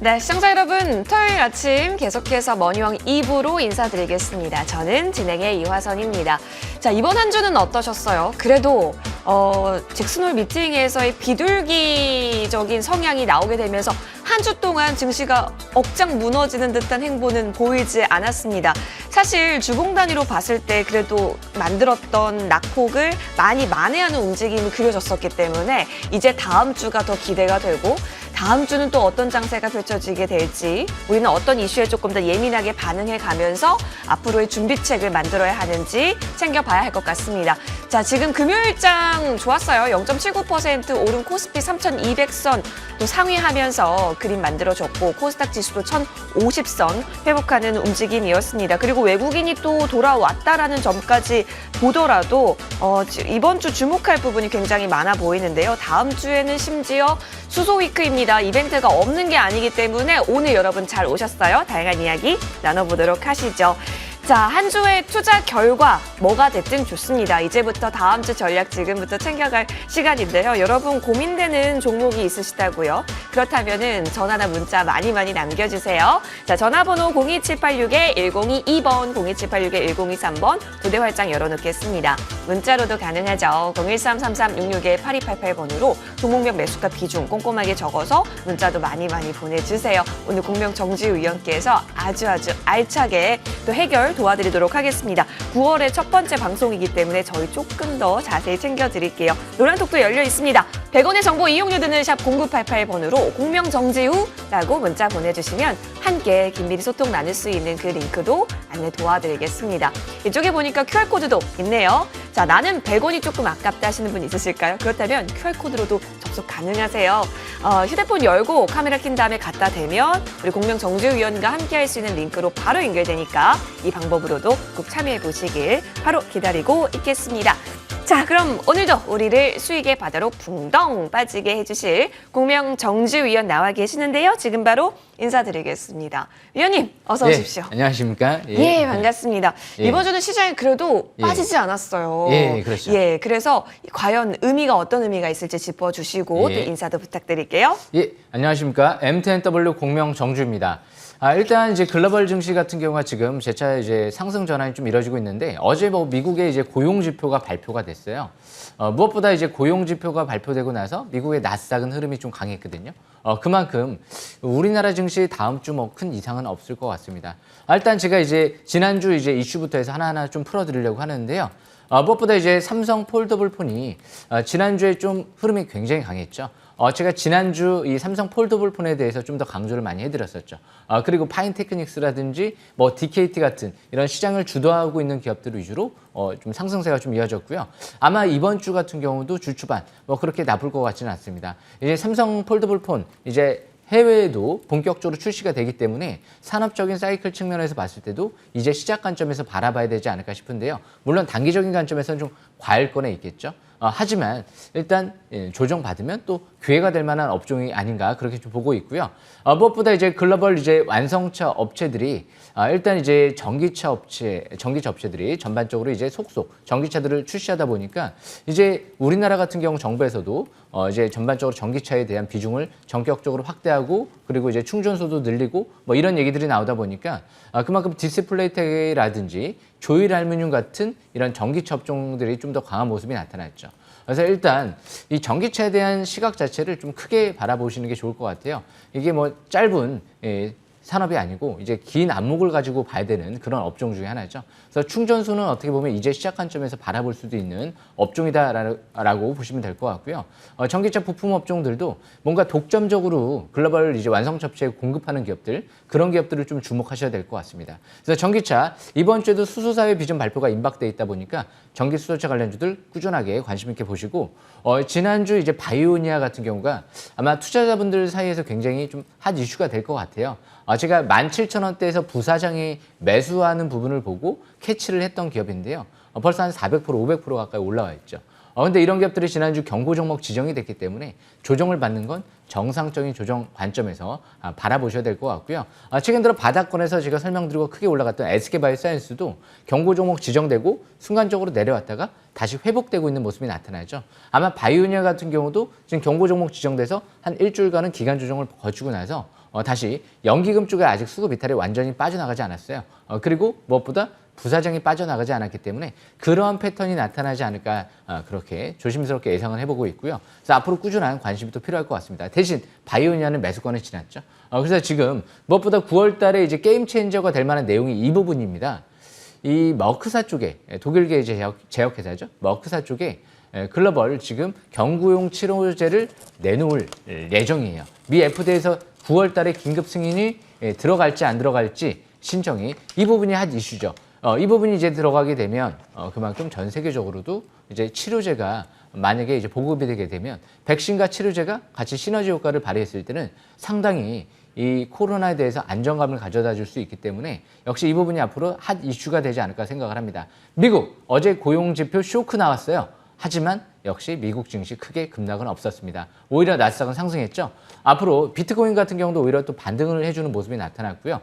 네, 시청자 여러분, 토요일 아침 계속해서 머니왕 2부로 인사드리겠습니다. 저는 진행의 이화선입니다. 자, 이번 한 주는 어떠셨어요? 그래도 잭슨홀 미팅에서의 비둘기적인 성향이 나오게 되면서 한 주 동안 증시가 억장 무너지는 듯한 행보는 보이지 않았습니다. 사실 주봉 단위로 봤을 때 그래도 만들었던 낙폭을 많이 만회하는 움직임이 그려졌었기 때문에 이제 다음 주가 더 기대가 되고 다음 주는 또 어떤 장세가 펼쳐지게 될지 우리는 어떤 이슈에 조금 더 예민하게 반응해 가면서 앞으로의 준비책을 만들어야 하는지 챙겨봐야 할 것 같습니다. 자, 지금 금요일장 좋았어요. 0.79% 오른 코스피 3,200선 또 상회하면서 그림 만들어졌고 코스닥 지수도 1,050선 회복하는 움직임이었습니다. 그리고 외국인이 또 돌아왔다라는 점까지 보더라도 이번 주 주목할 부분이 굉장히 많아 보이는데요. 다음 주에는 심지어 수소 위크입니다. 이벤트가 없는 게 아니기 때문에 오늘 여러분 잘 오셨어요? 다양한 이야기 나눠보도록 하시죠. 자, 한 주의 투자 결과 뭐가 됐든 좋습니다. 이제부터 다음 주 전략 지금부터 챙겨갈 시간인데요. 여러분 고민되는 종목이 있으시다고요? 그렇다면은 전화나 문자 많이 남겨주세요. 자, 전화번호 02786-1022번, 02786-1023번 두 대 활짝 열어놓겠습니다. 문자로도 가능하죠. 013-3366-8288번으로 종목명 매수가 비중 꼼꼼하게 적어서 문자도 많이 보내주세요. 오늘 공명정지우 위원께서 아주 알차게 또 해결 도와드리도록 하겠습니다. 9월의 첫 번째 방송이기 때문에 저희 조금 더 자세히 챙겨드릴게요. 노란톡도 열려 있습니다. 100원의 정보 이용료 드는 샵 0988번으로 공명정지우라고 문자 보내주시면 함께 긴밀히 소통 나눌 수 있는 그 링크도 안내 도와드리겠습니다. 이쪽에 보니까 QR코드도 있네요. 자, 나는 100원이 조금 아깝다 하시는 분 있으실까요? 그렇다면 QR코드로도 접속 가능하세요. 휴대폰 열고 카메라 킨 다음에 갖다 대면 우리 공명정지위원과 함께 할 수 있는 링크로 바로 연결되니까 이 방법으로도 꼭 참여해 보시길 바로 기다리고 있겠습니다. 자, 그럼 오늘도 우리를 수익의 바다로 붕덩 빠지게 해주실 공명정지위원 나와 계시는데요. 지금 바로 인사드리겠습니다. 위원님, 어서 오십시오. 안녕하십니까? 예, 반갑습니다. 이번 주는 시장이 그래도 빠지지 않았어요. 예, 그렇죠. 예, 그래서 과연 어떤 의미가 있을지 짚어주시고 또 인사도 부탁드릴게요. 예, 안녕하십니까? M10W 공명정주입니다. 일단 이제 글로벌 증시 같은 경우가 지금 재차 이제 상승 전환이 좀 이뤄지고 있는데 어제 미국의 이제 고용 지표가 발표가 됐어요. 무엇보다 이제 고용 지표가 발표되고 나서 미국의 나스닥은 흐름이 좀 강했거든요. 그만큼 우리나라 증시 다음 주 큰 이상은 없을 것 같습니다. 일단 제가 이제 지난주 이제 이슈부터 해서 하나하나 좀 풀어드리려고 하는데요. 무엇보다 이제 삼성 폴더블 폰이 지난주에 좀 흐름이 굉장히 강했죠. 제가 지난주 이 삼성 폴더블 폰에 대해서 좀 더 강조를 많이 해드렸었죠. 그리고 파인테크닉스라든지 DKT 같은 이런 시장을 주도하고 있는 기업들 위주로 좀 상승세가 좀 이어졌고요. 아마 이번 주 같은 경우도 주 초반 그렇게 나쁠 것 같지는 않습니다. 이제 삼성 폴더블 폰 이제 해외에도 본격적으로 출시가 되기 때문에 산업적인 사이클 측면에서 봤을 때도 이제 시작 관점에서 바라봐야 되지 않을까 싶은데요. 물론 단기적인 관점에서는 좀 과열권에 있겠죠. 하지만 일단 조정받으면 또 기회가 될 만한 업종이 아닌가 그렇게 좀 보고 있고요. 무엇보다 이제 글로벌 이제 완성차 업체들이 일단 이제 전기차 업체들이 전반적으로 이제 속속 전기차들을 출시하다 보니까 이제 우리나라 같은 경우 정부에서도 이제 전반적으로 전기차에 대한 비중을 전격적으로 확대하고 그리고 이제 충전소도 늘리고 이런 얘기들이 나오다 보니까 그만큼 디스플레이텍이라든지 조일 알루미늄 같은 이런 전기차 업종들이 좀 더 강한 모습이 나타났죠. 그래서 일단 이 전기차에 대한 시각 자체를 좀 크게 바라보시는 게 좋을 것 같아요. 이게 짧은 산업이 아니고 이제 긴 안목을 가지고 봐야 되는 그런 업종 중에 하나죠. 그래서 충전소는 어떻게 보면 이제 시작 관점에서 바라볼 수도 있는 업종이다라고 보시면 될 것 같고요. 전기차 부품 업종들도 뭔가 독점적으로 글로벌 이제 완성 접체에 공급하는 기업들 그런 기업들을 좀 주목하셔야 될 것 같습니다. 그래서 전기차 이번 주에도 수소사회 비전 발표가 임박돼 있다 보니까 전기 수소차 관련주들 꾸준하게 관심 있게 보시고 지난주 이제 바이오니아 같은 경우가 아마 투자자분들 사이에서 굉장히 좀 핫 이슈가 될 것 같아요. 제가 17,000원대에서 부사장이 매수하는 부분을 보고 캐치를 했던 기업인데요. 벌써 한 400%, 500% 가까이 올라와 있죠. 근데 이런 기업들이 지난주 경고 종목 지정이 됐기 때문에 조정을 받는 건 정상적인 조정 관점에서 바라보셔야 될 것 같고요. 최근 들어 바닥권에서 제가 설명드리고 크게 올라갔던 SK바이오사이언스도 경고 종목 지정되고 순간적으로 내려왔다가 다시 회복되고 있는 모습이 나타나죠. 아마 바이오니아 같은 경우도 지금 경고 종목 지정돼서 한 일주일간은 기간 조정을 거치고 나서 다시 연기금 쪽에 아직 수급 이탈이 완전히 빠져나가지 않았어요. 그리고 무엇보다 부사장이 빠져나가지 않았기 때문에 그러한 패턴이 나타나지 않을까 그렇게 조심스럽게 예상을 해보고 있고요. 그래서 앞으로 꾸준한 관심이 또 필요할 것 같습니다. 대신 바이오니아는 매수권을 지났죠. 그래서 지금 무엇보다 9월 달에 이제 게임 체인저가 될 만한 내용이 이 부분입니다. 이 머크사 쪽에 독일계 제약회사죠. 머크사 쪽에 글로벌 지금 경구용 치료제를 내놓을 예정이에요. 미 FDA에서 9월 달에 긴급 승인이 들어갈지 안 들어갈지 신청이 이 부분이 한 이슈죠. 이 부분이 이제 들어가게 되면 그만큼 전 세계적으로도 이제 치료제가 만약에 이제 보급이 되게 되면 백신과 치료제가 같이 시너지 효과를 발휘했을 때는 상당히 이 코로나에 대해서 안정감을 가져다 줄 수 있기 때문에 역시 이 부분이 앞으로 핫 이슈가 되지 않을까 생각을 합니다. 미국 어제 고용지표 쇼크 나왔어요. 하지만 역시 미국 증시 크게 급락은 없었습니다. 오히려 나스닥은 상승했죠. 앞으로 비트코인 같은 경우도 오히려 또 반등을 해주는 모습이 나타났고요.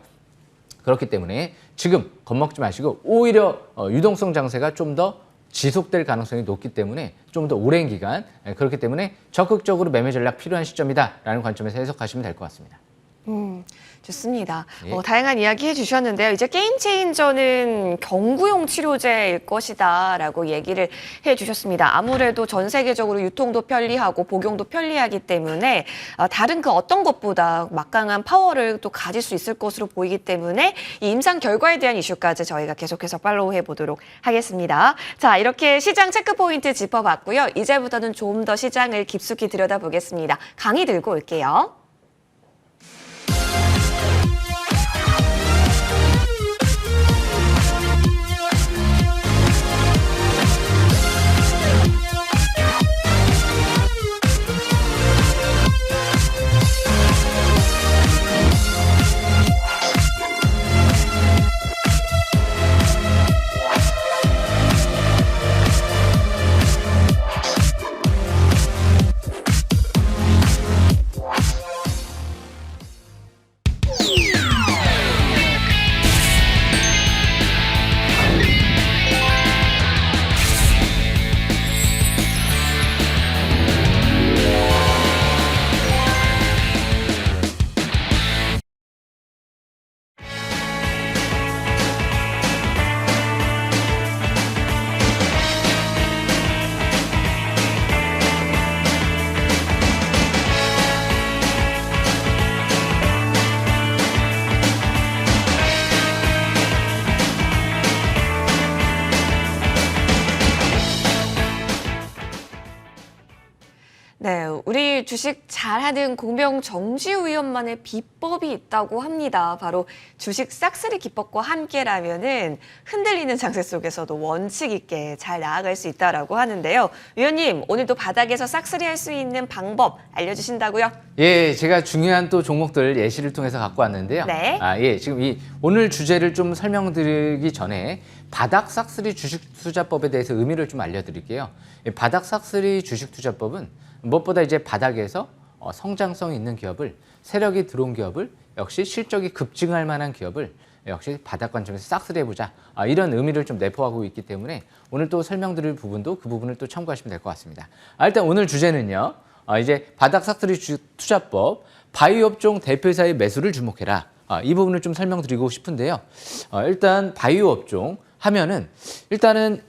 그렇기 때문에 지금 겁먹지 마시고 오히려 유동성 장세가 좀 더 지속될 가능성이 높기 때문에 좀 더 오랜 기간 그렇기 때문에 적극적으로 매매 전략 필요한 시점이다라는 관점에서 해석하시면 될 것 같습니다. 좋습니다. 예. 다양한 이야기 해주셨는데요. 이제 게임 체인저는 경구용 치료제일 것이다라고 얘기를 해주셨습니다. 아무래도 전 세계적으로 유통도 편리하고 복용도 편리하기 때문에 다른 그 어떤 것보다 막강한 파워를 또 가질 수 있을 것으로 보이기 때문에 이 임상 결과에 대한 이슈까지 저희가 계속해서 팔로우해 보도록 하겠습니다. 자, 이렇게 시장 체크 포인트 짚어봤고요. 이제부터는 좀 더 시장을 깊숙이 들여다보겠습니다. 강의 들고 올게요. 네, 우리 주식 잘하는 공명 정지위원만의 비법이 있다고 합니다. 바로 주식 싹쓸이 기법과 함께라면은 흔들리는 장세 속에서도 원칙 있게 잘 나아갈 수 있다라고 하는데요. 위원님, 오늘도 바닥에서 싹쓸이 할 수 있는 방법 알려주신다고요? 예, 제가 중요한 또 종목들 예시를 통해서 갖고 왔는데요. 네. 예, 지금 이 오늘 주제를 좀 설명드리기 전에 바닥 싹쓸이 주식 투자법에 대해서 의미를 좀 알려드릴게요. 이 바닥 싹쓸이 주식 투자법은 무엇보다 이제 바닥에서 성장성 있는 기업을 세력이 들어온 기업을 역시 실적이 급증할 만한 기업을 역시 바닥 관점에서 싹쓸이 해보자 이런 의미를 좀 내포하고 있기 때문에 오늘 또 설명드릴 부분도 그 부분을 또 참고하시면 될 것 같습니다. 일단 오늘 주제는요. 이제 바닥 싹쓸이 투자법 바이오 업종 대표회사의 매수를 주목해라. 이 부분을 좀 설명드리고 싶은데요. 일단 바이오 업종 하면은 일단은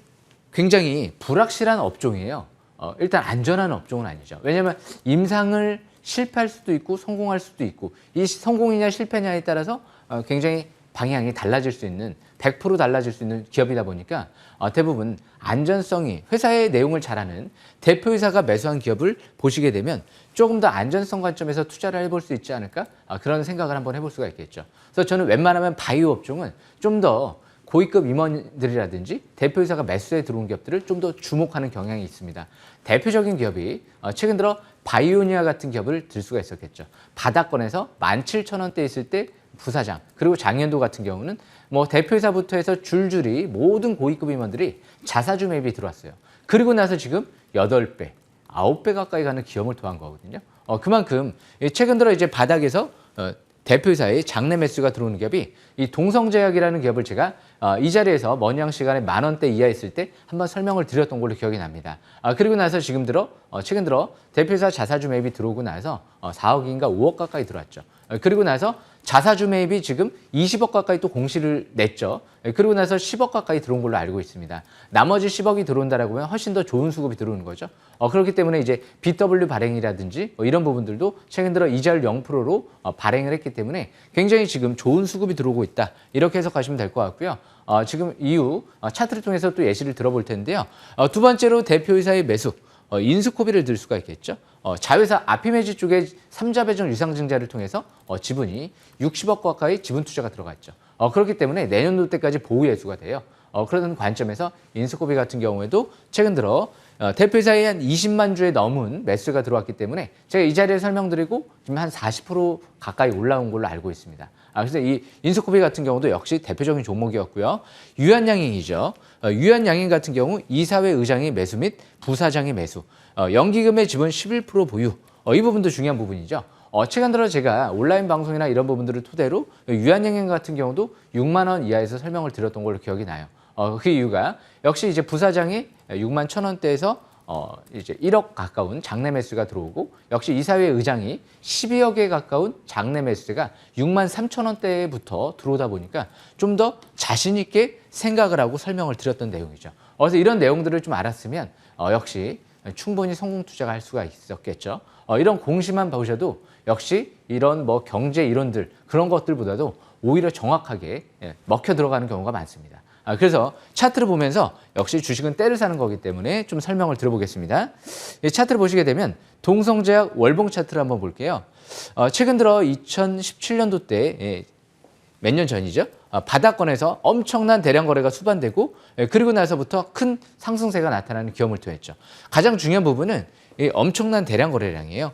굉장히 불확실한 업종이에요. 일단 안전한 업종은 아니죠. 왜냐하면 임상을 실패할 수도 있고 성공할 수도 있고 이 성공이냐 실패냐에 따라서 굉장히 방향이 달라질 수 있는 100% 달라질 수 있는 기업이다 보니까 대부분 안전성이 회사의 내용을 잘하는 대표이사가 매수한 기업을 보시게 되면 조금 더 안전성 관점에서 투자를 해볼 수 있지 않을까 그런 생각을 한번 해볼 수가 있겠죠. 그래서 저는 웬만하면 바이오 업종은 좀 더 고위급 임원들이라든지 대표이사가 매수에 들어온 기업들을 좀 더 주목하는 경향이 있습니다. 대표적인 기업이 최근 들어 바이오니아 같은 기업을 들 수가 있었겠죠. 바닥권에서 17,000원대 있을 때 부사장 그리고 장현도 같은 경우는 뭐 대표이사부터 해서 줄줄이 모든 고위급 임원들이 자사주 매입이 들어왔어요. 그리고 나서 지금 8배, 9배 가까이 가는 기염을 토한 거거든요. 그만큼 최근 들어 이제 바닥에서 대표이사의 장내 매수가 들어오는 기업이 이 동성제약이라는 기업을 제가 이 자리에서 머니왕 시간에 10,000원대 이하였을 때 한번 설명을 드렸던 걸로 기억이 납니다. 그리고 나서 최근 들어 대표이사 자사주 매입이 들어오고 나서 4억인가 5억 가까이 들어왔죠. 그리고 나서 자사주 매입이 지금 20억 가까이 또 공시를 냈죠. 그리고 나서 10억 가까이 들어온 걸로 알고 있습니다. 나머지 10억이 들어온다라고 하면 훨씬 더 좋은 수급이 들어오는 거죠. 그렇기 때문에 이제 BW 발행이라든지 이런 부분들도 최근 들어 이자율 0%로 발행을 했기 때문에 굉장히 지금 좋은 수급이 들어오고 있다. 이렇게 해석하시면 될 것 같고요. 지금 이후 차트를 통해서 또 예시를 들어볼 텐데요. 두 번째로 대표이사의 매수. 인스코비를 들 수가 있겠죠. 자회사 아피메지 쪽에 3자 배정 유상증자를 통해서 지분이 60억 가까이 지분 투자가 들어갔죠. 그렇기 때문에 내년도 때까지 보유 예수가 돼요. 그런 관점에서 인스코비 같은 경우에도 최근 들어 대표이사에 한 20만 주에 넘은 매수가 들어왔기 때문에 제가 이 자리에 설명드리고 지금 한 40% 가까이 올라온 걸로 알고 있습니다. 그래서 이 인스코비 같은 경우도 역시 대표적인 종목이었고요. 유한양행이죠. 유한양행 같은 경우 이사회 의장이 매수 및 부사장이 매수, 연기금의 지분 11% 보유, 이 부분도 중요한 부분이죠. 최근 들어 제가 온라인 방송이나 이런 부분들을 토대로 유한양행 같은 경우도 6만 원 이하에서 설명을 드렸던 걸로 기억이 나요. 그 이유가 역시 이제 부사장이 6만 1,000원대에서 이제 1억 가까운 장내 매수가 들어오고 역시 이사회 의장이 12억에 가까운 장내 매수가 6만 3,000원대부터 들어오다 보니까 좀 더 자신 있게 생각을 하고 설명을 드렸던 내용이죠. 그래서 이런 내용들을 좀 알았으면 역시 충분히 성공 투자가 할 수가 있었겠죠. 이런 공시만 보셔도 역시 이런 뭐 경제 이론들 그런 것들보다도 오히려 정확하게 먹혀 들어가는 경우가 많습니다. 그래서 차트를 보면서 역시 주식은 때를 사는 거기 때문에 좀 설명을 들어보겠습니다. 이 차트를 보시게 되면 동성제약 월봉 차트를 한번 볼게요. 최근 들어 2017년도 때 몇 년 전이죠. 바닥권에서 엄청난 대량 거래가 수반되고 그리고 나서부터 큰 상승세가 나타나는 기염을 토했죠. 가장 중요한 부분은 이 엄청난 대량 거래량이에요.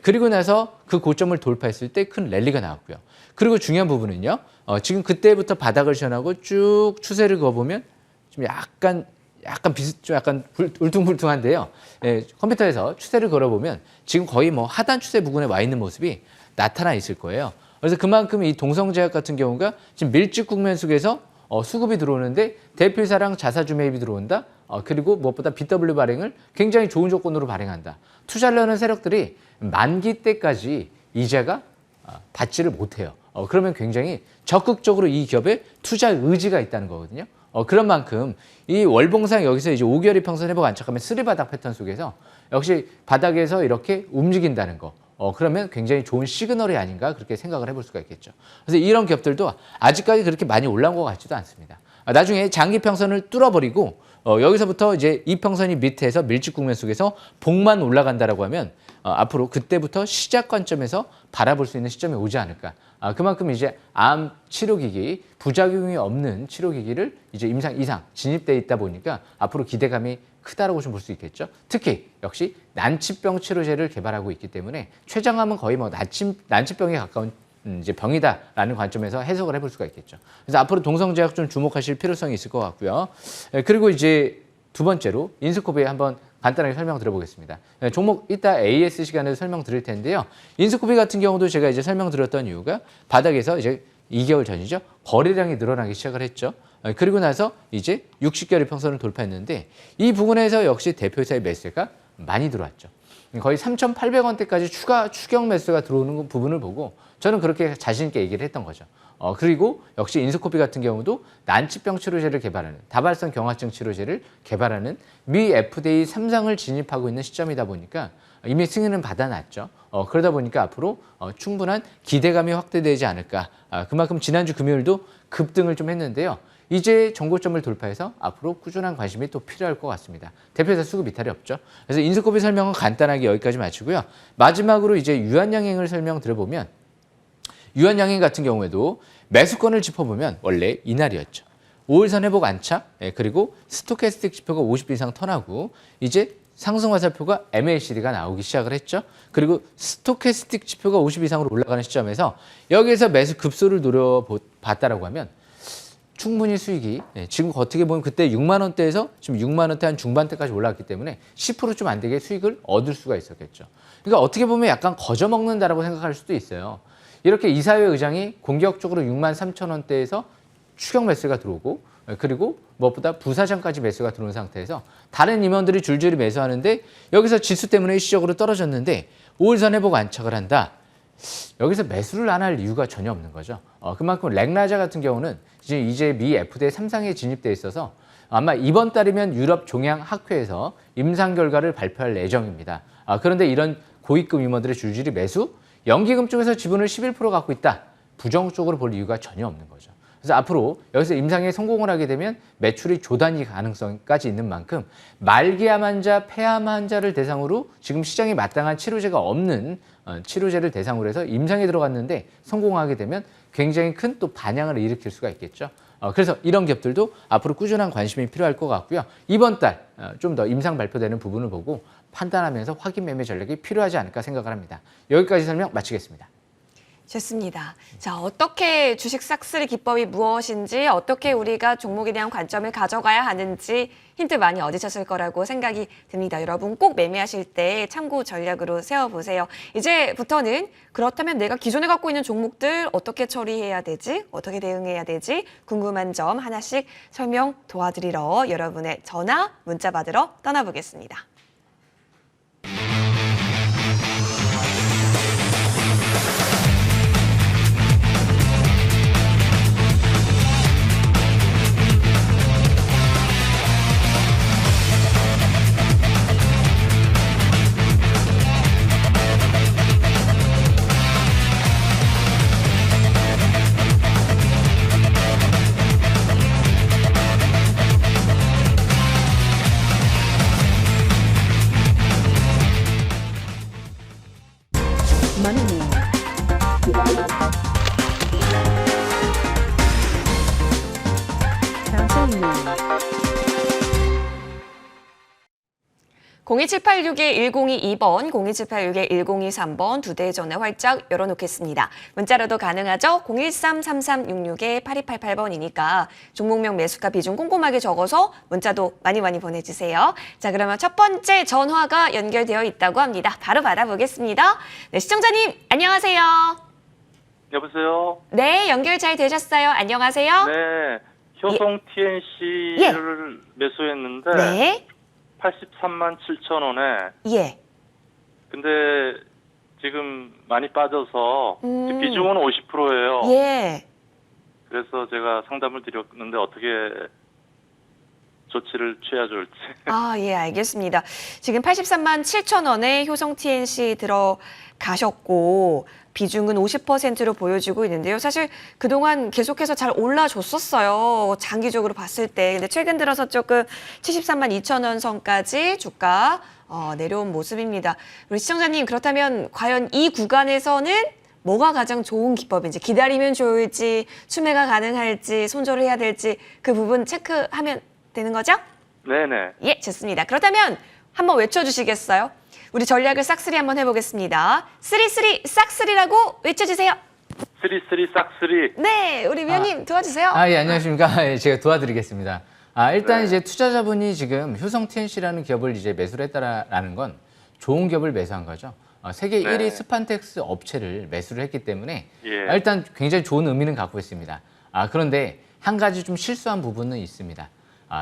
그리고 나서 그 고점을 돌파했을 때 큰 랠리가 나왔고요. 그리고 중요한 부분은요. 지금 그때부터 바닥을 시연하고 쭉 추세를 그어보면 좀 약간 울퉁불퉁한데요. 컴퓨터에서 추세를 걸어보면 지금 거의 뭐 하단 추세 부근에 와 있는 모습이 나타나 있을 거예요. 그래서 그만큼 이 동성제약 같은 경우가 지금 밀집 국면 속에서 수급이 들어오는데 대표이사랑 자사주 매입이 들어온다. 그리고 무엇보다 BW 발행을 굉장히 좋은 조건으로 발행한다. 투자를 하는 세력들이 만기 때까지 이자가 받지를 못해요. 그러면 굉장히 적극적으로 이 기업에 투자 의지가 있다는 거거든요. 그런 만큼 이 월봉상 여기서 이제 5개월 이평선 회복 안착하면 쓰리바닥 패턴 속에서 역시 바닥에서 이렇게 움직인다는 거. 그러면 굉장히 좋은 시그널이 아닌가 그렇게 생각을 해볼 수가 있겠죠. 그래서 이런 기업들도 아직까지 그렇게 많이 올라온 것 같지도 않습니다. 나중에 장기 평선을 뚫어버리고 여기서부터 이제 이평선이 밑에서 밀집 국면 속에서 복만 올라간다라고 하면 앞으로 그때부터 시작 관점에서 바라볼 수 있는 시점이 오지 않을까. 그만큼 이제 암 치료기기, 부작용이 없는 치료기기를 이제 임상 이상 진입돼 있다 보니까 앞으로 기대감이 크다라고 좀 볼 수 있겠죠. 특히 역시 난치병 치료제를 개발하고 있기 때문에 췌장암은 거의 뭐 난치병에 가까운 이제 병이다라는 관점에서 해석을 해볼 수가 있겠죠. 그래서 앞으로 동성제약 좀 주목하실 필요성이 있을 것 같고요. 그리고 이제 두 번째로 인스코비에 한번 간단하게 설명 드려보겠습니다. 종목 이따 AS 시간에도 설명 드릴 텐데요. 인스코비 같은 경우도 제가 이제 설명 드렸던 이유가 바닥에서 이제 2개월 전이죠. 거래량이 늘어나기 시작을 했죠. 그리고 나서 이제 60개월 이평선을 돌파했는데 이 부분에서 역시 대표이사의 매수가 많이 들어왔죠. 거의 3,800원대까지 추가 추격 매수가 들어오는 부분을 보고 저는 그렇게 자신 있게 얘기를 했던 거죠. 그리고 역시 인스코피 같은 경우도 난치병 치료제를 개발하는 다발성 경화증 치료제를 개발하는 미 FDA 3상을 진입하고 있는 시점이다 보니까 이미 승인은 받아놨죠. 그러다 보니까 앞으로 충분한 기대감이 확대되지 않을까. 그만큼 지난주 금요일도 급등을 좀 했는데요. 이제 정고점을 돌파해서 앞으로 꾸준한 관심이 또 필요할 것 같습니다. 대표이사 수급 이탈이 없죠. 그래서 인스코피 설명은 간단하게 여기까지 마치고요. 마지막으로 이제 유한양행을 설명드려보면 유한양행 같은 경우에도 매수권을 짚어보면 원래 이날이었죠. 5일선 회복 안착, 그리고 스토캐스틱 지표가 50 이상 턴하고 이제 상승 화살표가 MACD가 나오기 시작을 했죠. 그리고 스토캐스틱 지표가 50 이상으로 올라가는 시점에서 여기에서 매수 급소를 노려봤다라고 하면 충분히 수익이 지금 어떻게 보면 그때 6만 원대에서 지금 6만 원대 한 중반대까지 올라왔기 때문에 10% 좀 안 되게 수익을 얻을 수가 있었겠죠. 그러니까 어떻게 보면 약간 거저먹는다라고 생각할 수도 있어요. 이렇게 이사회 의장이 공격적으로 6만 3천 원대에서 추격 매수가 들어오고 그리고 무엇보다 부사장까지 매수가 들어온 상태에서 다른 임원들이 줄줄이 매수하는데 여기서 지수 때문에 일시적으로 떨어졌는데 5일선 회복 안착을 한다. 여기서 매수를 안 할 이유가 전혀 없는 거죠. 그만큼 렉나자 같은 경우는 이제 미 FDA 3상에 진입돼 있어서 아마 이번 달이면 유럽 종양 학회에서 임상 결과를 발표할 예정입니다. 그런데 이런 고위급 임원들의 줄줄이 매수, 연기금 쪽에서 지분을 11% 갖고 있다. 부정적으로 볼 이유가 전혀 없는 거죠. 그래서 앞으로 여기서 임상에 성공을 하게 되면 매출이 조단위 가능성까지 있는 만큼 말기암 환자, 폐암 환자를 대상으로 지금 시장에 마땅한 치료제가 없는 치료제를 대상으로 해서 임상에 들어갔는데 성공하게 되면 굉장히 큰 또 반향을 일으킬 수가 있겠죠. 그래서 이런 기업들도 앞으로 꾸준한 관심이 필요할 것 같고요. 이번 달 좀 더 임상 발표되는 부분을 보고 판단하면서 확인 매매 전략이 필요하지 않을까 생각을 합니다. 여기까지 설명 마치겠습니다. 좋습니다. 자, 어떻게 주식 싹쓸이 기법이 무엇인지, 어떻게 우리가 종목에 대한 관점을 가져가야 하는지 힌트 많이 얻으셨을 거라고 생각이 듭니다. 여러분 꼭 매매하실 때 참고 전략으로 세워보세요. 이제부터는 그렇다면 내가 기존에 갖고 있는 종목들 어떻게 처리해야 되지? 어떻게 대응해야 되지? 궁금한 점 하나씩 설명 도와드리러 여러분의 전화, 문자 받으러 떠나보겠습니다. Money. Counseling. 02786-1022번, 02786-1023번 두 대의 전화 활짝 열어놓겠습니다. 문자로도 가능하죠? 013-3366-8288번이니까 종목명 매수가 비중 꼼꼼하게 적어서 문자도 많이 보내주세요. 자, 그러면 첫 번째 전화가 연결되어 있다고 합니다. 바로 받아보겠습니다. 네, 시청자님 안녕하세요. 여보세요? 네, 연결 잘 되셨어요. 안녕하세요. 네, 효성 TNC를 매수했는데 네. 83만 7천 원에 예. 근데 지금 많이 빠져서 음. 비중은 50%예요. 예. 그래서 제가 상담을 드렸는데 어떻게 조치를 취해야 좋을지. 아, 예, 알겠습니다. 지금 83만 7천 원에 효성 TNC 들어가셨고 비중은 50%로 보여지고 있는데요. 사실 그동안 계속해서 잘 올라줬었어요. 장기적으로 봤을 때. 근데 최근 들어서 조금 73만 2천 원 선까지 주가 내려온 모습입니다. 우리 시청자님, 그렇다면 과연 이 구간에서는 뭐가 가장 좋은 기법인지, 기다리면 좋을지, 추매가 가능할지, 손절을 해야 될지 그 부분 체크하면 되는 거죠? 네네. 예, 좋습니다. 그렇다면 한번 외쳐주시겠어요? 우리 전략을 싹쓸이 한번 해보겠습니다. 쓰리쓰리 싹쓸이라고 외쳐주세요. 쓰리 싹쓰리. 네, 우리 위원님 도와주세요. 예, 안녕하십니까. 예, 제가 도와드리겠습니다. 일단 네. 이제 투자자분이 지금 효성 TNC라는 기업을 이제 매수를 했다라는 건 좋은 기업을 매수한 거죠. 세계 네. 1위 스판텍스 업체를 매수를 했기 때문에 예. 일단 굉장히 좋은 의미는 갖고 있습니다. 그런데 한 가지 좀 실수한 부분은 있습니다.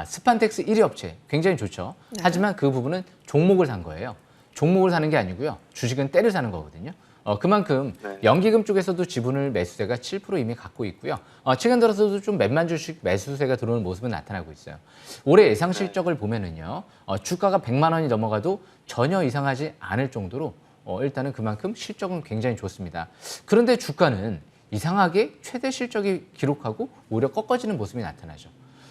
스판텍스 1위 업체 굉장히 좋죠. 네. 하지만 그 부분은 종목을 산 거예요. 종목을 사는 게 아니고요. 주식은 때를 사는 거거든요. 그만큼 네. 연기금 쪽에서도 지분을 매수세가 7% 이미 갖고 있고요. 최근 들어서도 좀 몇만 주씩 매수세가 들어오는 모습은 나타나고 있어요. 올해 예상 실적을 보면은요. 주가가 100만 원이 넘어가도 전혀 이상하지 않을 정도로 일단은 그만큼 실적은 굉장히 좋습니다. 그런데 주가는 이상하게 최대 실적이 기록하고 오히려 꺾어지는 모습이 나타나죠.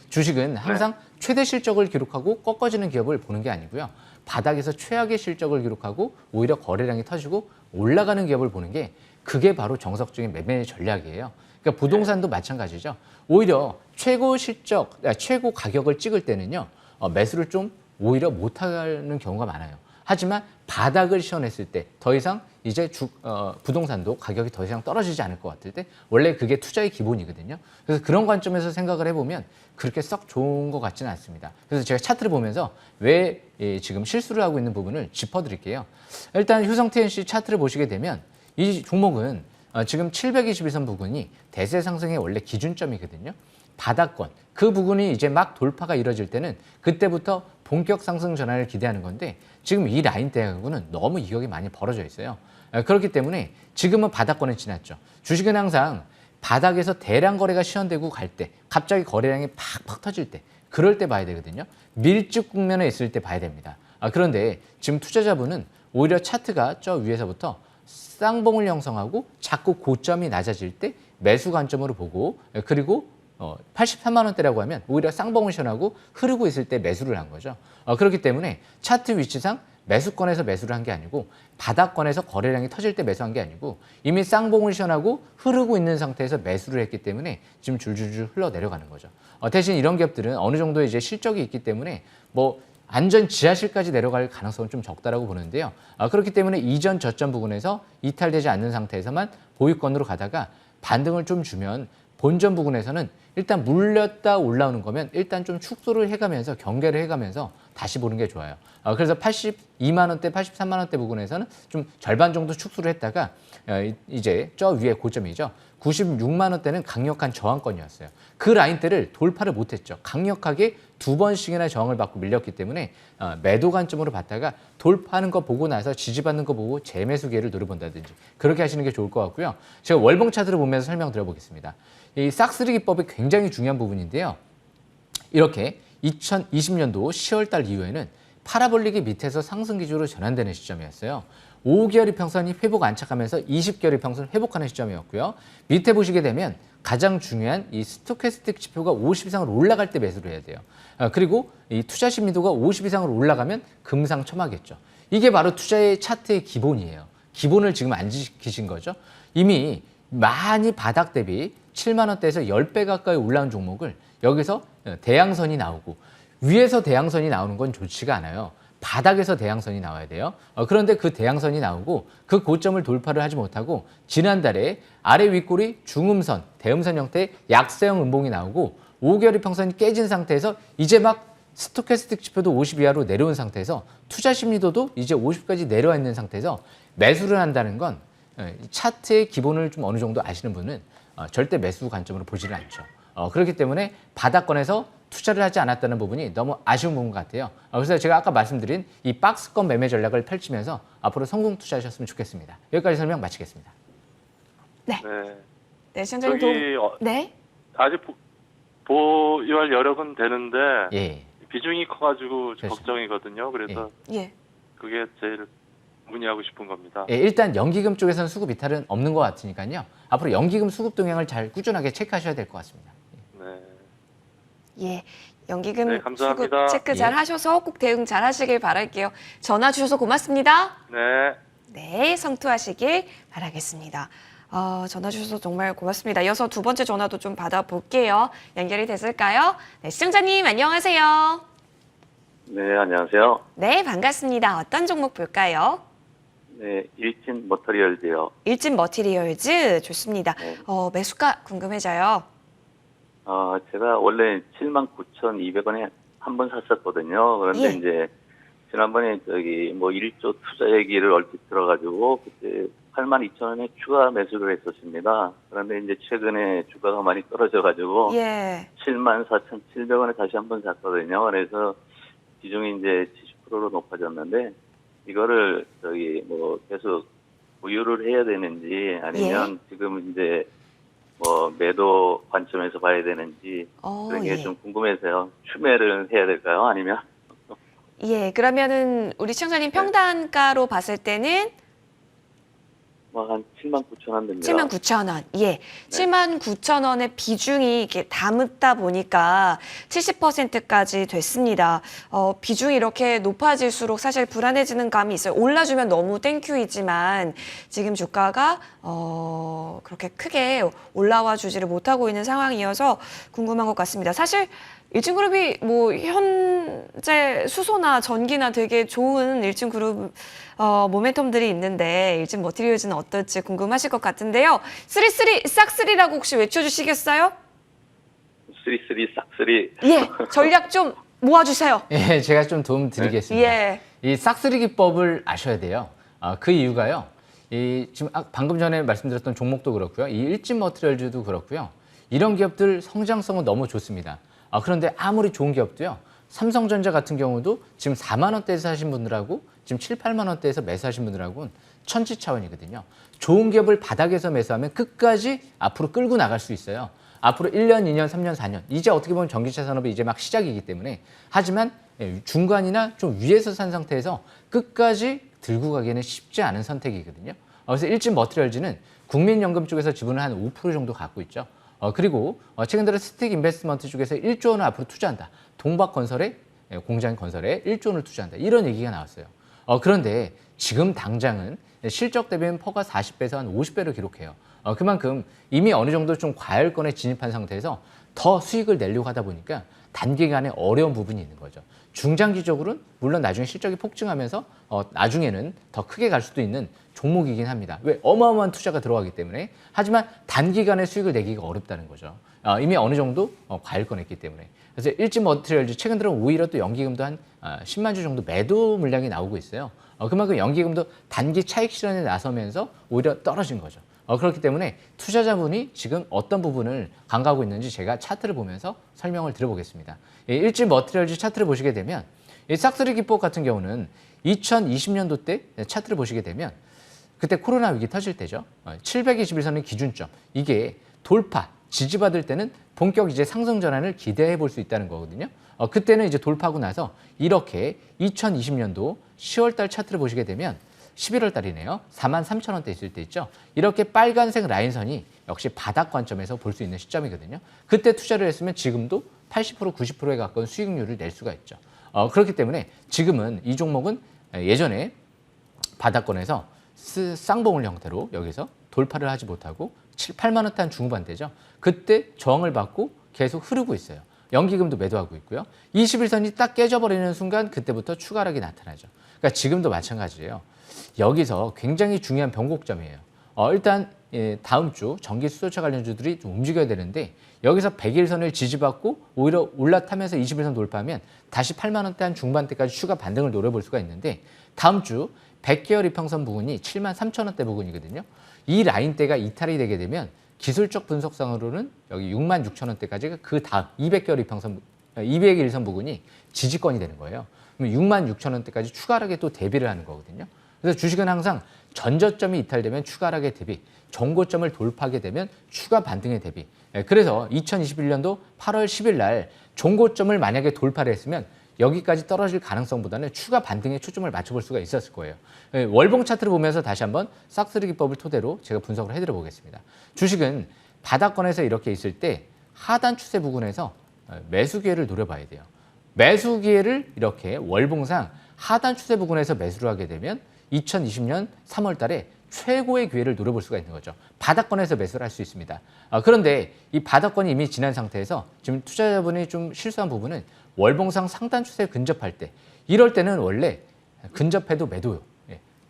주식은 항상 최대 실적을 기록하고 꺾어지는 기업을 보는 게 아니고요. 바닥에서 최악의 실적을 기록하고 오히려 거래량이 터지고 올라가는 기업을 보는 게 그게 바로 정석적인 매매 전략이에요. 그러니까 부동산도 마찬가지죠. 오히려 최고 실적, 최고 가격을 찍을 때는요. 매수를 좀 오히려 못하는 경우가 많아요. 하지만 바닥을 시연했을 때 더 이상 이제 부동산도 가격이 더 이상 떨어지지 않을 것 같을 때 원래 그게 투자의 기본이거든요. 그래서 그런 관점에서 생각을 해보면 그렇게 썩 좋은 것 같지는 않습니다. 그래서 제가 차트를 보면서 왜 지금 실수를 하고 있는 부분을 짚어드릴게요. 일단 효성 TNC 차트를 보시게 되면 이 종목은 지금 722선 부근이 대세 상승의 원래 기준점이거든요. 바닥권 그 부분이 이제 막 돌파가 이뤄질 때는 그때부터 본격 상승 전환을 기대하는 건데 지금 이 라인대하고는 너무 이격이 많이 벌어져 있어요. 그렇기 때문에 지금은 바닥권을 지났죠. 주식은 항상 바닥에서 대량 거래가 시현되고 갈 때 갑자기 거래량이 팍팍 터질 때 그럴 때 봐야 되거든요. 밀집 국면에 있을 때 봐야 됩니다. 그런데 지금 투자자분은 오히려 차트가 저 위에서부터 쌍봉을 형성하고 자꾸 고점이 낮아질 때 매수 관점으로 보고 그리고 83만 원대라고 하면 오히려 쌍봉을 시현하고 흐르고 있을 때 매수를 한 거죠. 그렇기 때문에 차트 위치상 매수권에서 매수를 한 게 아니고 바닥권에서 거래량이 터질 때 매수한 게 아니고 이미 쌍봉을 시현하고 흐르고 있는 상태에서 매수를 했기 때문에 지금 줄줄줄 흘러내려가는 거죠. 대신 이런 기업들은 어느 정도 이제 실적이 있기 때문에 뭐 안전 지하실까지 내려갈 가능성은 좀 적다라고 보는데요. 그렇기 때문에 이전 저점 부분에서 이탈되지 않는 상태에서만 보유권으로 가다가 반등을 좀 주면 본전 부분에서는 일단 물렸다 올라오는 거면 일단 좀 축소를 해가면서 경계를 해가면서 다시 보는 게 좋아요. 그래서 82만 원대, 83만 원대 부분에서는 좀 절반 정도 축소를 했다가 이제 저 위에 고점이죠. 96만 원대는 강력한 저항권이었어요. 그 라인대를 돌파를 못했죠. 강력하게 2번씩이나 저항을 받고 밀렸기 때문에 매도 관점으로 봤다가 돌파하는 거 보고 나서 지지받는 거 보고 재매수 기회를 노려본다든지 그렇게 하시는 게 좋을 것 같고요. 제가 월봉 차트를 보면서 설명드려보겠습니다. 이 싹쓸이 기법이 굉장히 중요한 부분인데요. 이렇게 2020년도 10월 달 이후에는 파라볼릭이 밑에서 상승 기조로 전환되는 시점이었어요. 5개월 이평선이 회복 안착하면서 20개월 이평선 회복하는 시점이었고요. 밑에 보시게 되면 가장 중요한 이 스토캐스틱 지표가 50 이상으로 올라갈 때 매수를 해야 돼요. 그리고 이 투자 심리도가 50 이상으로 올라가면 금상첨화겠죠. 이게 바로 투자의 차트의 기본이에요. 기본을 지금 안 지키신 거죠. 이미 많이 바닥 대비 7만 원대에서 10배 가까이 올라온 종목을 여기서 대양선이 나오고 위에서 대양선이 나오는 건 좋지가 않아요. 바닥에서 대양선이 나와야 돼요. 그런데 그 대양선이 나오고 그 고점을 돌파를 하지 못하고 지난달에 아래 윗골이 중음선, 대음선 형태의 약세형 음봉이 나오고 5개월 이평선이 깨진 상태에서 이제 막 스토캐스틱 지표도 50 이하로 내려온 상태에서 투자 심리도도 이제 50까지 내려와 있는 상태에서 매수를 한다는 건 차트의 기본을 좀 어느 정도 아시는 분은 절대 매수 관점으로 보지를 않죠. 그렇기 때문에 바닥권에서 투자를 하지 않았다는 부분이 너무 아쉬운 부분 같아요. 그래서 제가 아까 말씀드린 이 박스권 매매 전략을 펼치면서 앞으로 성공 투자하셨으면 좋겠습니다. 여기까지 설명 마치겠습니다. 네. 네. 네, 시청자님 저기 네. 아직 보유할 여력은 되는데 예. 비중이 커가지고 그렇죠. 걱정이거든요. 그래서 예. 그게 제일 문의하고 싶은 겁니다. 예, 일단 연기금 쪽에서는 수급 이탈은 없는 것 같으니까요. 앞으로 연기금 수급 동향을 잘 꾸준하게 체크하셔야 될 것 같습니다. 네. 예. 연기금 네, 감사합니다. 수급 체크 잘 예. 하셔서 꼭 대응 잘 하시길 바랄게요. 전화 주셔서 고맙습니다. 네. 네, 성투하시길 바라겠습니다. 전화 주셔서 정말 고맙습니다. 이어서 두 번째 전화도 좀 받아볼게요. 연결이 됐을까요? 네, 시청자님 안녕하세요. 네, 안녕하세요. 네, 반갑습니다. 어떤 종목 볼까요? 네, 일진 머터리얼즈요. 일진 머티리얼즈 좋습니다. 네. 매수가 궁금해져요. 제가 원래 79,200원에 한 번 샀었거든요. 그런데 예. 이제 지난번에 저기 뭐 1조 투자 얘기를 얼핏 들어가지고 그때 82,000원에 추가 매수를 했었습니다. 그런데 이제 최근에 주가가 많이 떨어져가지고 예. 74,700원에 다시 한 번 샀거든요. 그래서 비중이 이제 70%로 높아졌는데 이거를 저기 뭐 계속 보유를 해야 되는지 아니면 지금 이제 뭐 매도 관점에서 봐야 되는지 그런 게 예. 좀 궁금해서요. 추매를 해야 될까요? 아니면 예, 그러면은 우리 시청자님 평단가로 봤을 때는 뭐 한 79,000원 됩니다. 79,000원. 예. 79,000원의 비중이 이렇게 담다 보니까 70%까지 됐습니다. 비중이 이렇게 높아질수록 사실 불안해지는 감이 있어요. 올라주면 너무 땡큐이지만 지금 주가가 그렇게 크게 올라와 주지를 못하고 있는 상황이어서 궁금한 것 같습니다. 사실 일진그룹이 뭐 현재 수소나 전기나 되게 좋은 일진그룹 모멘텀들이 있는데 일진 머티리얼즈는 어떨지 궁금하실 것 같은데요. 쓰리쓰리 싹쓰리라고 혹시 외쳐주시겠어요? 쓰리쓰리 싹쓰리. 예, 전략 좀 모아주세요. 예, 제가 좀 도움 드리겠습니다. 예, 이 싹쓸이 기법을 아셔야 돼요. 그 이유가요. 지금 방금 전에 말씀드렸던 종목도 그렇고요. 이 일진 머티리얼즈도 그렇고요. 이런 기업들 성장성은 너무 좋습니다. 그런데 아무리 좋은 기업도요. 삼성전자 같은 경우도 지금 4만 원대에서 하신 분들하고 지금 7, 8만 원대에서 매수하신 분들하고는 천지 차원이거든요. 좋은 기업을 바닥에서 매수하면 끝까지 앞으로 끌고 나갈 수 있어요. 앞으로 1년, 2년, 3년, 4년. 이제 어떻게 보면 전기차 산업이 이제 막 시작이기 때문에. 하지만 중간이나 좀 위에서 산 상태에서 끝까지 들고 가기에는 쉽지 않은 선택이거든요. 그래서 일진 머티리얼즈는 국민연금 쪽에서 지분을 한 5% 정도 갖고 있죠. 그리고 최근 들어 스틱 인베스트먼트 쪽에서 1조 원을 앞으로 투자한다. 동박건설에 공장 건설에 1조 원을 투자한다. 이런 얘기가 나왔어요. 그런데 지금 당장은 실적 대비는 퍼가 40배에서 한 50배를 기록해요. 그만큼 이미 어느 정도 좀 과열권에 진입한 상태에서 더 수익을 내려고 하다 보니까 단기간에 어려운 부분이 있는 거죠. 중장기적으로는 물론 나중에 실적이 폭증하면서 나중에는 더 크게 갈 수도 있는 종목이긴 합니다. 왜? 어마어마한 투자가 들어가기 때문에. 하지만 단기간에 수익을 내기가 어렵다는 거죠. 이미 어느 정도 과열권했기 때문에. 그래서 일진 머티리얼즈 최근 들어 오히려 또 연기금도 한 10만 주 정도 매도 물량이 나오고 있어요. 그만큼 연기금도 단기 차익 실현에 나서면서 오히려 떨어진 거죠. 그렇기 때문에 투자자분이 지금 어떤 부분을 간과하고 있는지 제가 차트를 보면서 설명을 드려보겠습니다. 일진 머티리얼즈 차트를 보시게 되면 이 싹스리 기법 같은 경우는 2020년도 때 차트를 보시게 되면 그때 코로나 위기 터질 때죠. 721선의 기준점. 이게 돌파, 지지받을 때는 본격 이제 상승 전환을 기대해 볼 수 있다는 거거든요. 그때는 이제 돌파하고 나서 이렇게 2020년도 10월 달 차트를 보시게 되면 11월 달이네요. 43,000원대 있을 때 있죠. 이렇게 빨간색 라인선이 역시 바닥 관점에서 볼 수 있는 시점이거든요. 그때 투자를 했으면 지금도 80%, 90%에 가까운 수익률을 낼 수가 있죠. 그렇기 때문에 지금은 이 종목은 예전에 바닥권에서 쌍봉을 형태로 여기서 돌파를 하지 못하고 7, 8만 원대 한 중후반대죠. 그때 저항을 받고 계속 흐르고 있어요. 연기금도 매도하고 있고요. 21선이 딱 깨져버리는 순간 그때부터 추가 하락이 나타나죠. 그러니까 지금도 마찬가지예요. 여기서 굉장히 중요한 변곡점이에요. 일단 다음 주 전기 수소차 관련주들이 좀 움직여야 되는데 여기서 100일선을 지지받고 오히려 올라타면서 21선 돌파하면 다시 8만 원대 한 중반대까지 추가 반등을 노려볼 수가 있는데 다음 주 100개월 이평선 부근이 7만 3천 원대 부근이거든요. 이 라인대가 이탈이 되게 되면 기술적 분석상으로는 여기 6만 6천 원대까지가 그 다음 200개월 이평선 200일선 부근이 지지권이 되는 거예요. 그럼 6만 6천 원대까지 추가 하락에 또 대비를 하는 거거든요. 그래서 주식은 항상 전저점이 이탈되면 추가 하락에 대비, 정고점을 돌파하게 되면 추가 반등에 대비. 그래서 2021년도 8월 10일 날 정고점을 만약에 돌파를 했으면 여기까지 떨어질 가능성보다는 추가 반등에 초점을 맞춰볼 수가 있었을 거예요. 월봉 차트를 보면서 다시 한번 싹스리 기법을 토대로 제가 분석을 해드려 보겠습니다. 주식은 바닥권에서 이렇게 있을 때 하단 추세 부근에서 매수 기회를 노려봐야 돼요. 매수 기회를 이렇게 월봉상 하단 추세 부근에서 매수를 하게 되면 2020년 3월 달에 최고의 기회를 노려볼 수가 있는 거죠. 바닥권에서 매수를 할 수 있습니다. 그런데 이 바닥권이 이미 지난 상태에서 지금 투자자분이 좀 실수한 부분은 월봉상 상단 추세에 근접할 때 이럴 때는 원래 근접해도 매도요.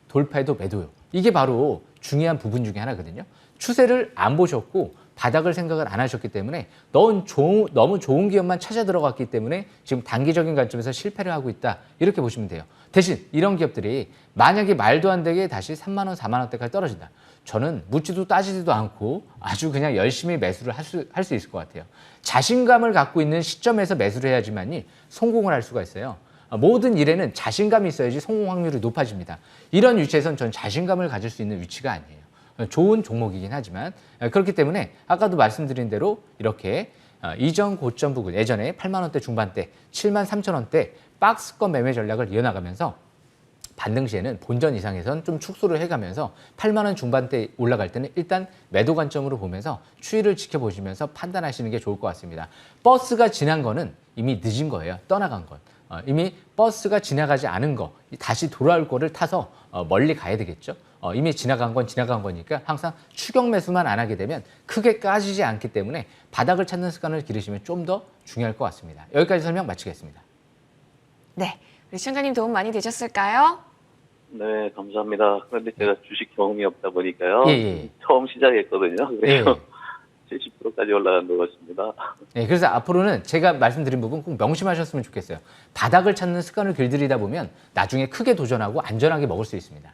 돌파해도 매도요. 이게 바로 중요한 부분 중에 하나거든요. 추세를 안 보셨고 바닥을 생각을 안 하셨기 때문에 너무 좋은 기업만 찾아 들어갔기 때문에 지금 단기적인 관점에서 실패를 하고 있다. 이렇게 보시면 돼요. 대신 이런 기업들이 만약에 말도 안 되게 다시 3만 원, 4만 원대까지 떨어진다. 저는 묻지도 따지지도 않고 아주 그냥 열심히 매수를 할 수 있을 것 같아요. 자신감을 갖고 있는 시점에서 매수를 해야지만이 성공을 할 수가 있어요. 모든 일에는 자신감이 있어야지 성공 확률이 높아집니다. 이런 위치에서는 전 자신감을 가질 수 있는 위치가 아니에요. 좋은 종목이긴 하지만 그렇기 때문에 아까도 말씀드린 대로 이렇게 이전 고점 부근 예전에 8만 원대 중반대 7만 3천 원대 박스권 매매 전략을 이어나가면서 반등 시에는 본전 이상에선 좀 축소를 해가면서 8만 원 중반대 올라갈 때는 일단 매도 관점으로 보면서 추이를 지켜보시면서 판단하시는 게 좋을 것 같습니다. 버스가 지난 거는 이미 늦은 거예요. 떠나간 건. 이미 버스가 지나가지 않은 거, 다시 돌아올 거를 타서 멀리 가야 되겠죠. 이미 지나간 건 지나간 거니까 항상 추격 매수만 안 하게 되면 크게 까지지 않기 때문에 바닥을 찾는 습관을 기르시면 좀 더 중요할 것 같습니다. 여기까지 설명 마치겠습니다. 네, 우리 시청자님 도움 많이 되셨을까요? 네, 감사합니다. 그런데 제가 주식 경험이 없다 보니까요. 예. 처음 시작했거든요. 그래서 예. 70%까지 올라간 것 같습니다. 네, 그래서 앞으로는 제가 말씀드린 부분 꼭 명심하셨으면 좋겠어요. 바닥을 찾는 습관을 길들이다 보면 나중에 크게 도전하고 안전하게 먹을 수 있습니다.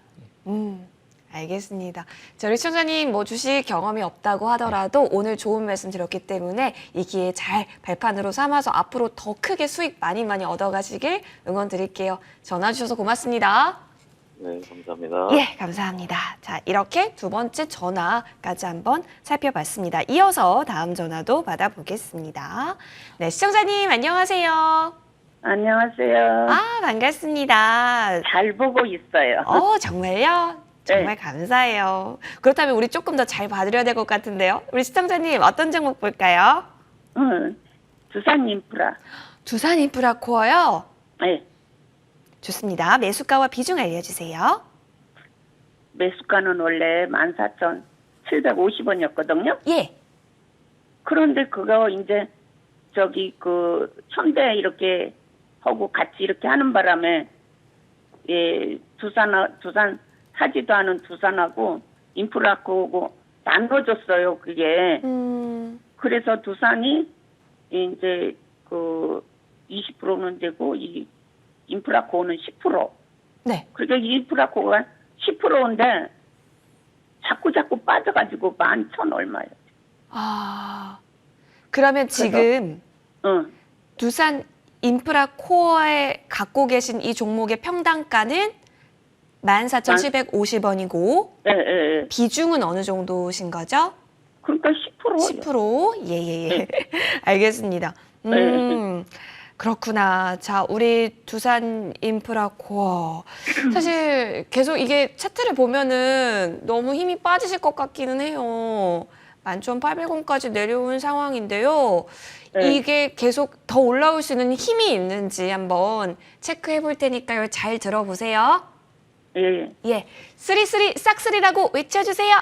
알겠습니다. 자, 우리 시청자님 뭐 주식 경험이 없다고 하더라도 오늘 좋은 말씀 드렸기 때문에 이 기회 잘 발판으로 삼아서 앞으로 더 크게 수익 많이 얻어가시길 응원 드릴게요. 전화 주셔서 고맙습니다. 네, 감사합니다. 예, 감사합니다. 자, 이렇게 두 번째 전화까지 한번 살펴봤습니다. 이어서 다음 전화도 받아보겠습니다. 네, 시청자님 안녕하세요. 안녕하세요. 아, 반갑습니다. 잘 보고 있어요. 정말요? 정말 감사해요. 그렇다면 우리 조금 더 잘 봐드려야 될 것 같은데요. 우리 시청자님 어떤 종목 볼까요? 두산 인프라. 두산 인프라코어요. 네. 좋습니다. 매수가와 비중 알려주세요. 매수가는 원래 14,750원이었거든요. 예. 그런데 그거 이제 저기 그 현대 이렇게 하고 같이 이렇게 하는 바람에 예, 두산 하지도 않은 두산하고 인프라코하고 나눠줬어요. 그게. 그래서 두산이 이제 그 20%는 되고 이 인프라코어는 10%. 네. 그러니까 이 인프라코어가 10%인데 자꾸 빠져가지고 11,000 얼마예요. 아, 그러면 지금 응. 두산 인프라코어에 갖고 계신 이 종목의 평단가는 14,750원이고 예. 비중은 어느 정도신 거죠? 그러니까 10%예요. 10%? 예. 알겠습니다. 그렇구나. 자, 우리 두산 인프라코어. 사실 계속 이게 차트를 보면은 너무 힘이 빠지실 것 같기는 해요. 11,800원까지 내려온 상황인데요. 네. 이게 계속 더 올라올 수 있는 힘이 있는지 한번 체크해 볼 테니까요. 잘 들어보세요. 예. 예. 쓰리쓰리 싹쓰리라고 외쳐주세요.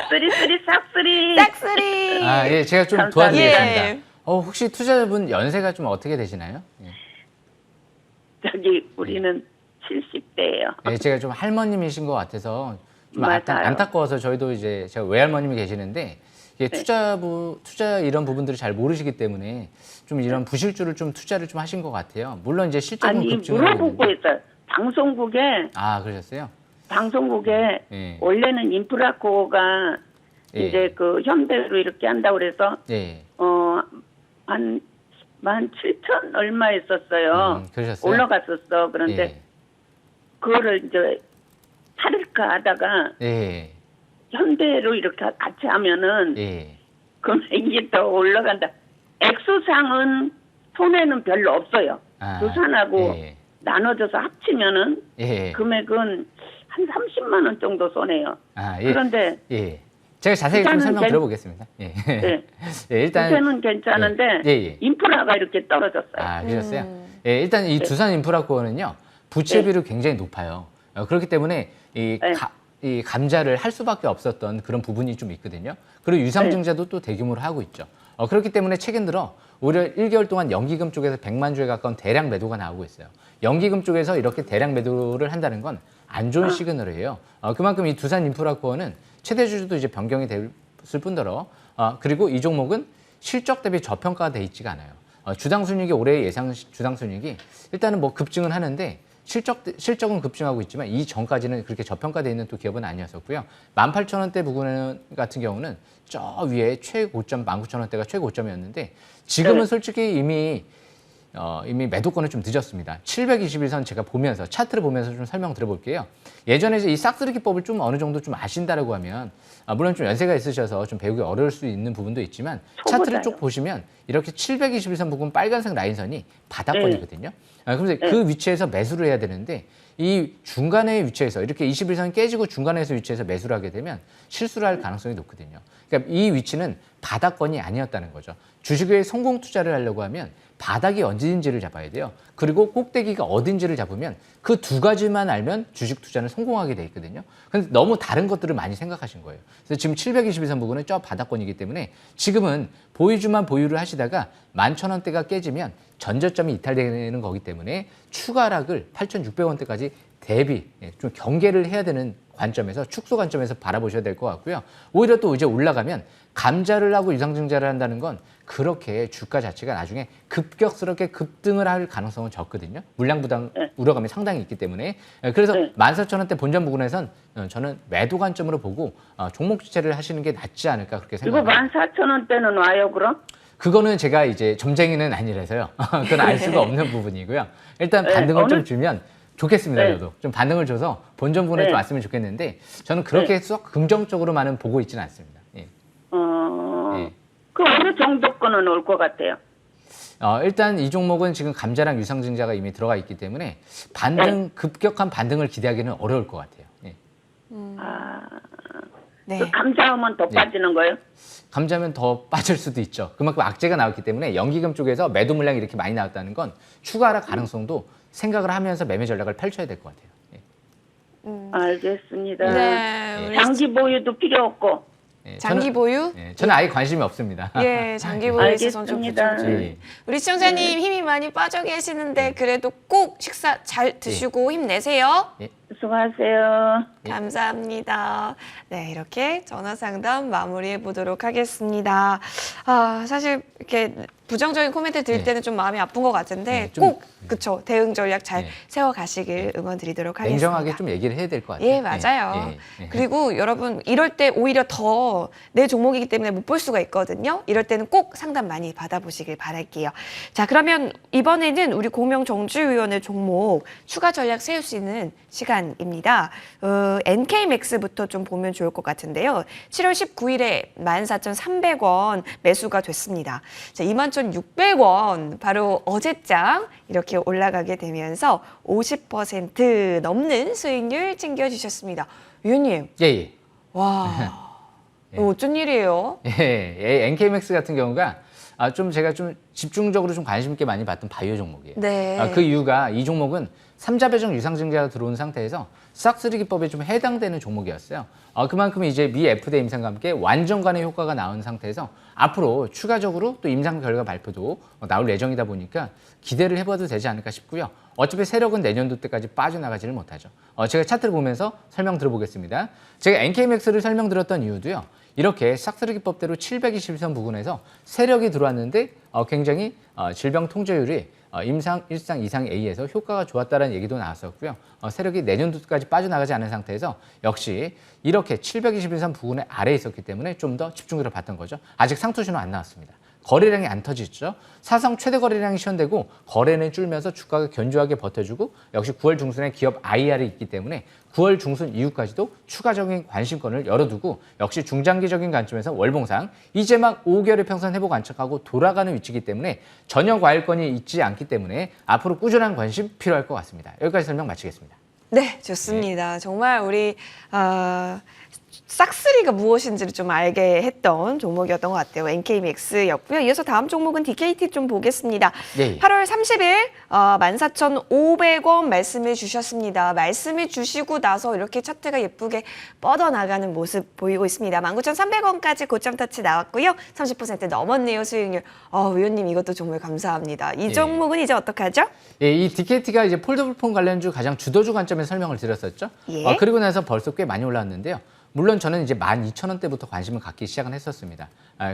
쓰리쓰리 싹쓰리. 싹쓰리. 아, 예, 제가 좀 감사합니다. 도와드리겠습니다. 예. 혹시 투자자분 연세가 좀 어떻게 되시나요? 예. 저기 우리는 70대예요. 예, 제가 좀 할머님이신 것 같아서 좀 맞아요. 안타까워서 저희도 이제 제가 외할머님이 계시는데 이게 투자 이런 부분들을 잘 모르시기 때문에 좀 이런 부실주를 좀 투자를 좀 하신 것 같아요. 물론 이제 실적은 아니 급증을 하고 물어보고 있는데. 있어요. 그러셨어요? 방송국에 예. 원래는 인프라코어가 예. 이제 그 현대로 이렇게 한다고 그래서 예. 한 17,000 얼마 했었어요. 그러셨어요? 올라갔었어. 그런데 예. 그거를 이제 팔을까 하다가 예. 현대로 이렇게 같이 하면은 예. 그러면 이게 더 올라간다. 액수상은 손해는 별로 없어요. 두산하고 예. 나눠져서 합치면은 예. 금액은 한 30만 원 정도 손해요. 예. 그런데 예. 제가 자세히 좀 두산은 설명 들어보겠습니다. 예. 네. 예, 일단 두산은 괜찮은데 예. 인프라가 이렇게 떨어졌어요. 그러셨어요? 예, 일단 이 두산 인프라코어는요. 부채비율이 굉장히 높아요. 그렇기 때문에 이 감자를 할 수밖에 없었던 그런 부분이 좀 있거든요. 그리고 유상증자도 또 대규모로 하고 있죠. 그렇기 때문에 최근 들어 오히려 1개월 동안 연기금 쪽에서 100만 주에 가까운 대량 매도가 나오고 있어요. 연기금 쪽에서 이렇게 대량 매도를 한다는 건 안 좋은 시그널이에요. 그만큼 이 두산 인프라코어는 최대 주주도 이제 변경이 됐을 뿐더러 그리고 이 종목은 실적 대비 저평가가 돼 있지가 않아요. 주당 순이익이 올해 예상 주당 순이익이 일단은 뭐 급증은 하는데 실적은 급증하고 있지만 이 전까지는 그렇게 저평가되어 있는 또 기업은 아니었었고요. 18,000원대 부분 같은 경우는 저 위에 최고점 19,000원대가 최고점이었는데 지금은 솔직히 이미 매도권은 좀 늦었습니다. 721선 제가 보면서 차트를 보면서 좀 설명 드려볼게요. 예전에 이 싹쓸이 기법을 좀 어느 정도 좀 아신다라고 하면 물론 좀 연세가 있으셔서 좀 배우기 어려울 수 있는 부분도 있지만 차트를 쭉 보시면 이렇게 721선 부분 빨간색 라인선이 바닥권이거든요. 그래서 그 위치에서 매수를 해야 되는데 이 중간의 위치에서 이렇게 21선 깨지고 중간에서 위치에서 매수를 하게 되면 실수를 할 가능성이 높거든요. 그러니까 이 위치는 바닥권이 아니었다는 거죠. 주식에 성공 투자를 하려고 하면 바닥이 어딘지를 잡아야 돼요. 그리고 꼭대기가 어딘지를 잡으면 그 두 가지만 알면 주식 투자는 성공하게 돼 있거든요. 근데 너무 다른 것들을 많이 생각하신 거예요. 그래서 지금 721선 부분은 저 바닥권이기 때문에 지금은 보유주만 보유를 하시다가 11,000원대가 깨지면 전저점이 이탈되는 거기 때문에 추가 하락을 8,600원대까지 대비, 좀 경계를 해야 되는 관점에서 축소 관점에서 바라보셔야 될 것 같고요. 오히려 또 이제 올라가면 감자를 하고 유상증자를 한다는 건 그렇게 주가 자체가 나중에 급격스럽게 급등을 할 가능성은 적거든요. 물량 부담 우려감이 상당히 있기 때문에. 그래서 14,000원대 본전 부근에선 저는 매도 관점으로 보고 종목 주체를 하시는 게 낫지 않을까 그렇게 이거 생각합니다. 14,000원대는 와요, 그럼? 그거는 제가 이제 점쟁이는 아니라서요. 그건 알 수가 없는 부분이고요. 일단 반등을 좀 주면 좋겠습니다. 네. 저도 좀 반등을 줘서 본전 부분에 좀 왔으면 좋겠는데 저는 그렇게 썩 긍정적으로만은 보고 있지는 않습니다. 예. 예. 그 어느 정도 거는 올 것 같아요? 일단 이 종목은 지금 감자랑 유상증자가 이미 들어가 있기 때문에 급격한 반등을 기대하기는 어려울 것 같아요. 예. 네. 그 감자하면 더 네. 빠지는 거예요? 감자면 더 빠질 수도 있죠. 그만큼 악재가 나왔기 때문에 연기금 쪽에서 매도 물량이 이렇게 많이 나왔다는 건 추가 하락 가능성도 생각을 하면서 매매 전략을 펼쳐야 될 것 같아요. 예. 알겠습니다. 네. 우리 장기 보유도 필요 없고. 예, 장기 보유? 저는 아예 관심이 없습니다. 예, 장기 보유에 있어서는 좀 알겠습니다. 부족하죠. 예. 우리 시청자님 힘이 많이 빠져 계시는데 그래도 꼭 식사 잘 드시고 힘내세요. 수고하세요. 감사합니다. 네, 이렇게 전화 상담 마무리해 보도록 하겠습니다. 사실 이렇게 부정적인 코멘트 드릴 네. 때는 좀 마음이 아픈 것 같은데 네, 좀, 꼭 그쵸 대응 전략 잘 네. 세워가시길 응원드리도록 하겠습니다. 냉정하게 좀 얘기를 해야 될 것 같아요. 예, 맞아요. 예. 그리고 여러분 이럴 때 오히려 더 내 종목이기 때문에 못 볼 수가 있거든요. 이럴 때는 꼭 상담 많이 받아보시길 바랄게요. 자, 그러면 이번에는 우리 공명 정주위원회 종목 추가 전략 세울 수 있는 시간입니다. NK맥스부터 좀 보면 좋을 것 같은데요. 7월 19일에 14,300원 매수가 됐습니다. 자, 21,600원 바로 어제장 이렇게 올라가게 되면서 50% 넘는 수익률 챙겨주셨습니다. 위원님, 예. 와, 이거 어쩐 일이에요? 예, NK맥스 같은 경우가 좀 제가 좀 집중적으로 좀 관심 있게 많이 봤던 바이오 종목이에요. 네. 그 이유가 이 종목은 3자 배정 유상증자가 들어온 상태에서 싹쓸이 기법에 좀 해당되는 종목이었어요. 그만큼 이제 미 FDA 임상과 함께 완전간의 효과가 나온 상태에서 앞으로 추가적으로 또 임상 결과 발표도 나올 예정이다 보니까 기대를 해봐도 되지 않을까 싶고요. 어차피 세력은 내년도 때까지 빠져나가지를 못하죠. 제가 차트를 보면서 설명 들어보겠습니다. 제가 NK맥스를 설명드렸던 이유도요. 이렇게 싹쓸이 기법대로 720선 부근에서 세력이 들어왔는데 굉장히 질병 통제율이 임상 1상, 2상 A에서 효과가 좋았다는 얘기도 나왔었고요. 세력이 내년도까지 빠져나가지 않은 상태에서 역시 이렇게 721선 부근의 아래에 있었기 때문에 좀 더 집중적으로 봤던 거죠. 아직 상투 신호 안 나왔습니다. 거래량이 안 터지죠. 사상 최대 거래량이 시현되고 거래는 줄면서 주가가 견조하게 버텨주고 역시 9월 중순에 기업 IR이 있기 때문에 9월 중순 이후까지도 추가적인 관심권을 열어두고 역시 중장기적인 관점에서 월봉상 이제 막 5개월의 평선 회복 안착하고 돌아가는 위치이기 때문에 전혀 과일권이 있지 않기 때문에 앞으로 꾸준한 관심 필요할 것 같습니다. 여기까지 설명 마치겠습니다. 네, 좋습니다. 정말 우리 싹쓸이가 무엇인지를 좀 알게 했던 종목이었던 것 같아요. NK맥스였고요. 이어서 다음 종목은 DKT 좀 보겠습니다. 예. 8월 30일 14,500원 말씀해 주셨습니다. 말씀해 주시고 나서 이렇게 차트가 예쁘게 뻗어나가는 모습 보이고 있습니다. 19,300원까지 고점 터치 나왔고요. 30% 넘었네요, 수익률. 위원님 이것도 정말 감사합니다. 이 종목은 이제 어떡하죠? 예, 이 DKT가 이제 폴더블폰 관련주 가장 주도주 관점에서 설명을 드렸었죠. 예. 그리고 나서 벌써 꽤 많이 올랐는데요. 물론 저는 이제 12,000원대부터 관심을 갖기 시작은 했었습니다.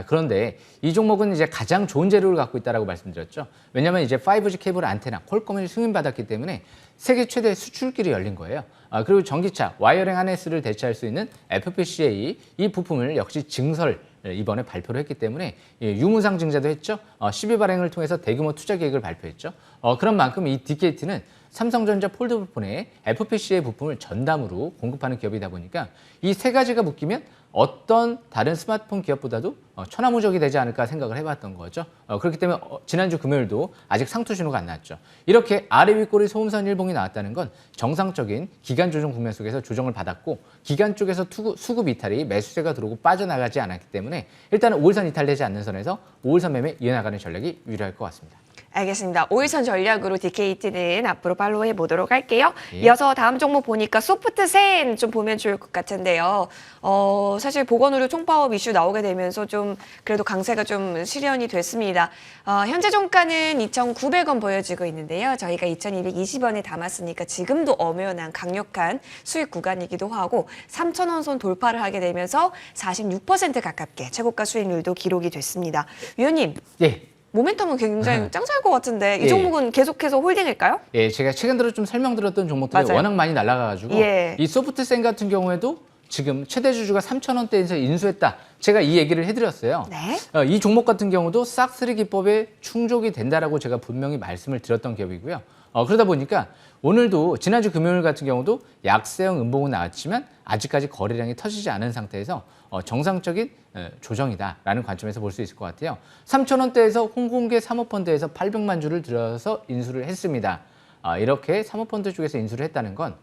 그런데 이 종목은 이제 가장 좋은 재료를 갖고 있다라고 말씀드렸죠. 왜냐하면 이제 5G 케이블 안테나 퀄컴을 승인받았기 때문에 세계 최대 수출길이 열린 거예요. 그리고 전기차 와이어링 하네스를 대체할 수 있는 FPGA 이 부품을 역시 증설 이번에 발표를 했기 때문에 유무상 증자도 했죠. 12 발행을 통해서 대규모 투자 계획을 발표했죠. 그런 만큼 이 DKT는 삼성전자 폴더블폰에 FPGA 부품을 전담으로 공급하는 기업이다 보니까 이 세 가지가 묶이면 어떤 다른 스마트폰 기업보다도 천하무적이 되지 않을까 생각을 해봤던 거죠. 그렇기 때문에 지난주 금요일도 아직 상투 신호가 안 나왔죠. 이렇게 아래 윗꼬리 소음선 일봉이 나왔다는 건 정상적인 기간 조정 국면 속에서 조정을 받았고 기간 쪽에서 수급 이탈이 매수세가 들어오고 빠져나가지 않았기 때문에 일단은 5일선 이탈되지 않는 선에서 5일선 매매 이어나가는 전략이 유리할 것 같습니다. 알겠습니다. 5일선 전략으로 DKT는 앞으로 팔로우해 보도록 할게요. 예. 이어서 다음 종목 보니까 소프트센 좀 보면 좋을 것 같은데요. 사실 보건의료 총파업 이슈 나오게 되면서 좀 그래도 강세가 좀 실현이 됐습니다. 현재 종가는 2,900원 보여지고 있는데요. 저희가 2,220원에 담았으니까 지금도 엄연한 강력한 수익 구간이기도 하고 3,000원 선 돌파를 하게 되면서 46% 가깝게 최고가 수익률도 기록이 됐습니다. 위원님. 예. 모멘텀은 굉장히 짱짤 것 같은데 이 예. 종목은 계속해서 홀딩일까요? 예, 제가 최근 들어 좀 설명드렸던 종목들이 맞아요. 워낙 많이 날아가가지고 예. 이 소프트센 같은 경우에도 지금 최대 주주가 3,000원대에서 인수했다. 제가 이 얘기를 해드렸어요. 네. 이 종목 같은 경우도 싹쓸이 기법에 충족이 된다라고 제가 분명히 말씀을 드렸던 기업이고요. 그러다 보니까 오늘도 지난주 금요일 같은 경우도 약세형 음봉은 나왔지만 아직까지 거래량이 터지지 않은 상태에서 정상적인 조정이다라는 관점에서 볼 수 있을 것 같아요. 3,000원대에서 홍콩계 사모펀드에서 800만 주를 들여서 인수를 했습니다. 이렇게 사모펀드 쪽에서 인수를 했다는 건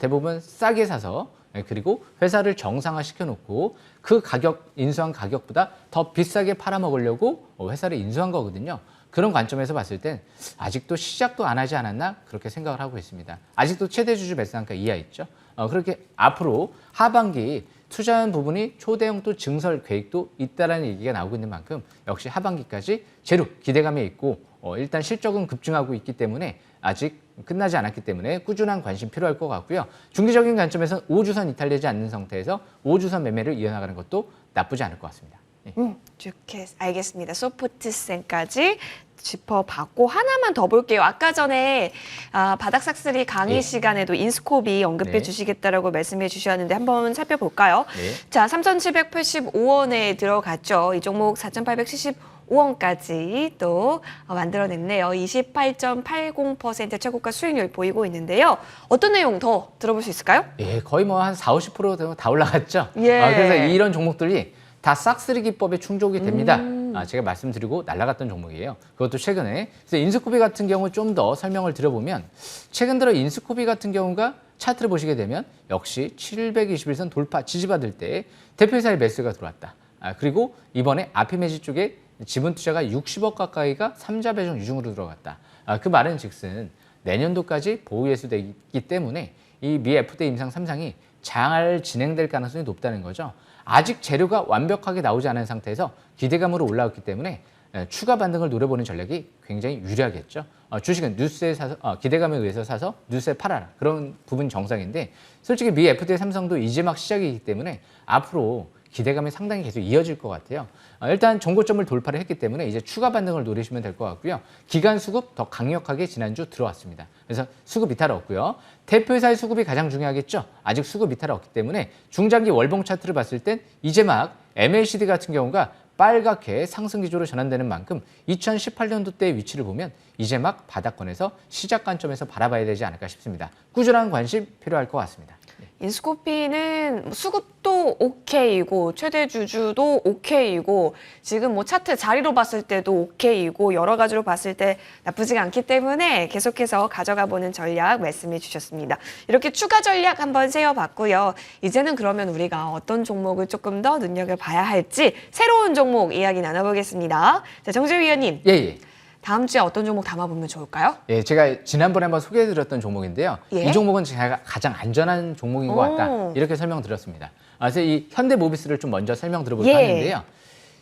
대부분 싸게 사서 그리고 회사를 정상화시켜 놓고 그 가격, 인수한 가격보다 더 비싸게 팔아먹으려고 회사를 인수한 거거든요. 그런 관점에서 봤을 땐 아직도 시작도 안 하지 않았나 그렇게 생각을 하고 있습니다. 아직도 최대 주주 매수단가 이하 있죠. 그렇게 앞으로 하반기 투자한 부분이 초대형 또 증설 계획도 있다라는 얘기가 나오고 있는 만큼 역시 하반기까지 제로 기대감이 있고 일단 실적은 급증하고 있기 때문에 아직 끝나지 않았기 때문에 꾸준한 관심 필요할 것 같고요. 중기적인 관점에서는 5주선 이탈되지 않는 상태에서 5주선 매매를 이어나가는 것도 나쁘지 않을 것 같습니다. 네. 좋게 알겠습니다. 소프트센까지 짚어봤고 하나만 더 볼게요. 아까 전에 바닥 삭스리 강의 예. 시간에도 인스코비 언급해 네. 주시겠다라고 말씀해 주셨는데 한번 살펴볼까요? 네. 자, 3,785원에 들어갔죠. 이 종목 4,875원까지 또 만들어냈네요. 28.80% 최고가 수익률 보이고 있는데요. 어떤 내용 더 들어볼 수 있을까요? 예, 거의 뭐 한 40~50% 다 올라갔죠. 예. 그래서 이런 종목들이 다 싹쓸이 기법에 충족이 됩니다. 제가 말씀드리고 날아갔던 종목이에요. 그것도 최근에. 그래서 인스코비 같은 경우 좀 더 설명을 드려보면 최근 들어 인스코비 같은 경우가 차트를 보시게 되면 역시 721선 돌파 지지받을 때 대표이사의 매수가 들어왔다. 그리고 이번에 아피메지 쪽에 지분 투자가 60억 가까이가 3자 배정 유중으로 들어갔다. 그 말은 즉슨 내년도까지 보유 예수되기 때문에 이 미 FTA 임상 3상이 잘 진행될 가능성이 높다는 거죠. 아직 재료가 완벽하게 나오지 않은 상태에서 기대감으로 올라왔기 때문에 추가 반등을 노려보는 전략이 굉장히 유리하겠죠. 주식은 뉴스에 사서 기대감에 의해서 사서 뉴스에 팔아라. 그런 부분 정상인데 솔직히 미 FTA 삼성도 이제 막 시작이기 때문에 앞으로 기대감이 상당히 계속 이어질 것 같아요. 일단 정고점을 돌파를 했기 때문에 이제 추가 반등을 노리시면 될 것 같고요. 기간 수급 더 강력하게 지난주 들어왔습니다. 그래서 수급 이탈 없고요. 대표이사의 수급이 가장 중요하겠죠. 아직 수급 이탈 없기 때문에 중장기 월봉 차트를 봤을 땐 이제 막 MACD 같은 경우가 빨갛게 상승 기조로 전환되는 만큼 2018년도 때의 위치를 보면 이제 막 바닥권에서 시작 관점에서 바라봐야 되지 않을까 싶습니다. 꾸준한 관심 필요할 것 같습니다. 인스코피는 수급도 오케이고 최대 주주도 오케이고 지금 뭐 차트 자리로 봤을 때도 오케이고 여러 가지로 봤을 때 나쁘지가 않기 때문에 계속해서 가져가 보는 전략 말씀해 주셨습니다. 이렇게 추가 전략 한번 세워봤고요. 이제는 그러면 우리가 어떤 종목을 조금 더 눈여겨봐야 할지 새로운 종목 이야기 나눠보겠습니다. 자, 정재 위원님. 예. 다음 주에 어떤 종목 담아보면 좋을까요? 예, 제가 지난번에 한번 소개해드렸던 종목인데요. 예? 이 종목은 제가 가장 안전한 종목인 것 같다. 오. 이렇게 설명드렸습니다. 그래서 이 현대모비스를 좀 먼저 설명드려볼까 예. 하는데요.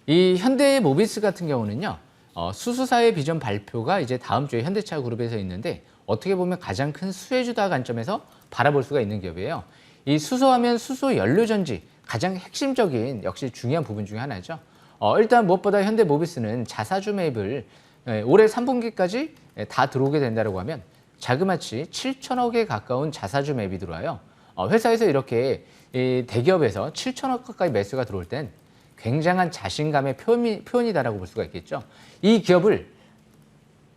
이 현대모비스 같은 경우는요. 수수사의 비전 발표가 이제 다음 주에 현대차 그룹에서 있는데 어떻게 보면 가장 큰 수혜주다 관점에서 바라볼 수가 있는 기업이에요. 이 수소하면 수소 연료전지 가장 핵심적인 역시 중요한 부분 중에 하나죠. 일단 무엇보다 현대모비스는 자사주 매입을 올해 3분기까지 다 들어오게 된다고 하면 자그마치 7천억에 가까운 자사주 매입이 들어와요. 회사에서 이렇게 대기업에서 7천억 가까이 매수가 들어올 땐 굉장한 자신감의 표현이다라고 볼 수가 있겠죠. 이 기업을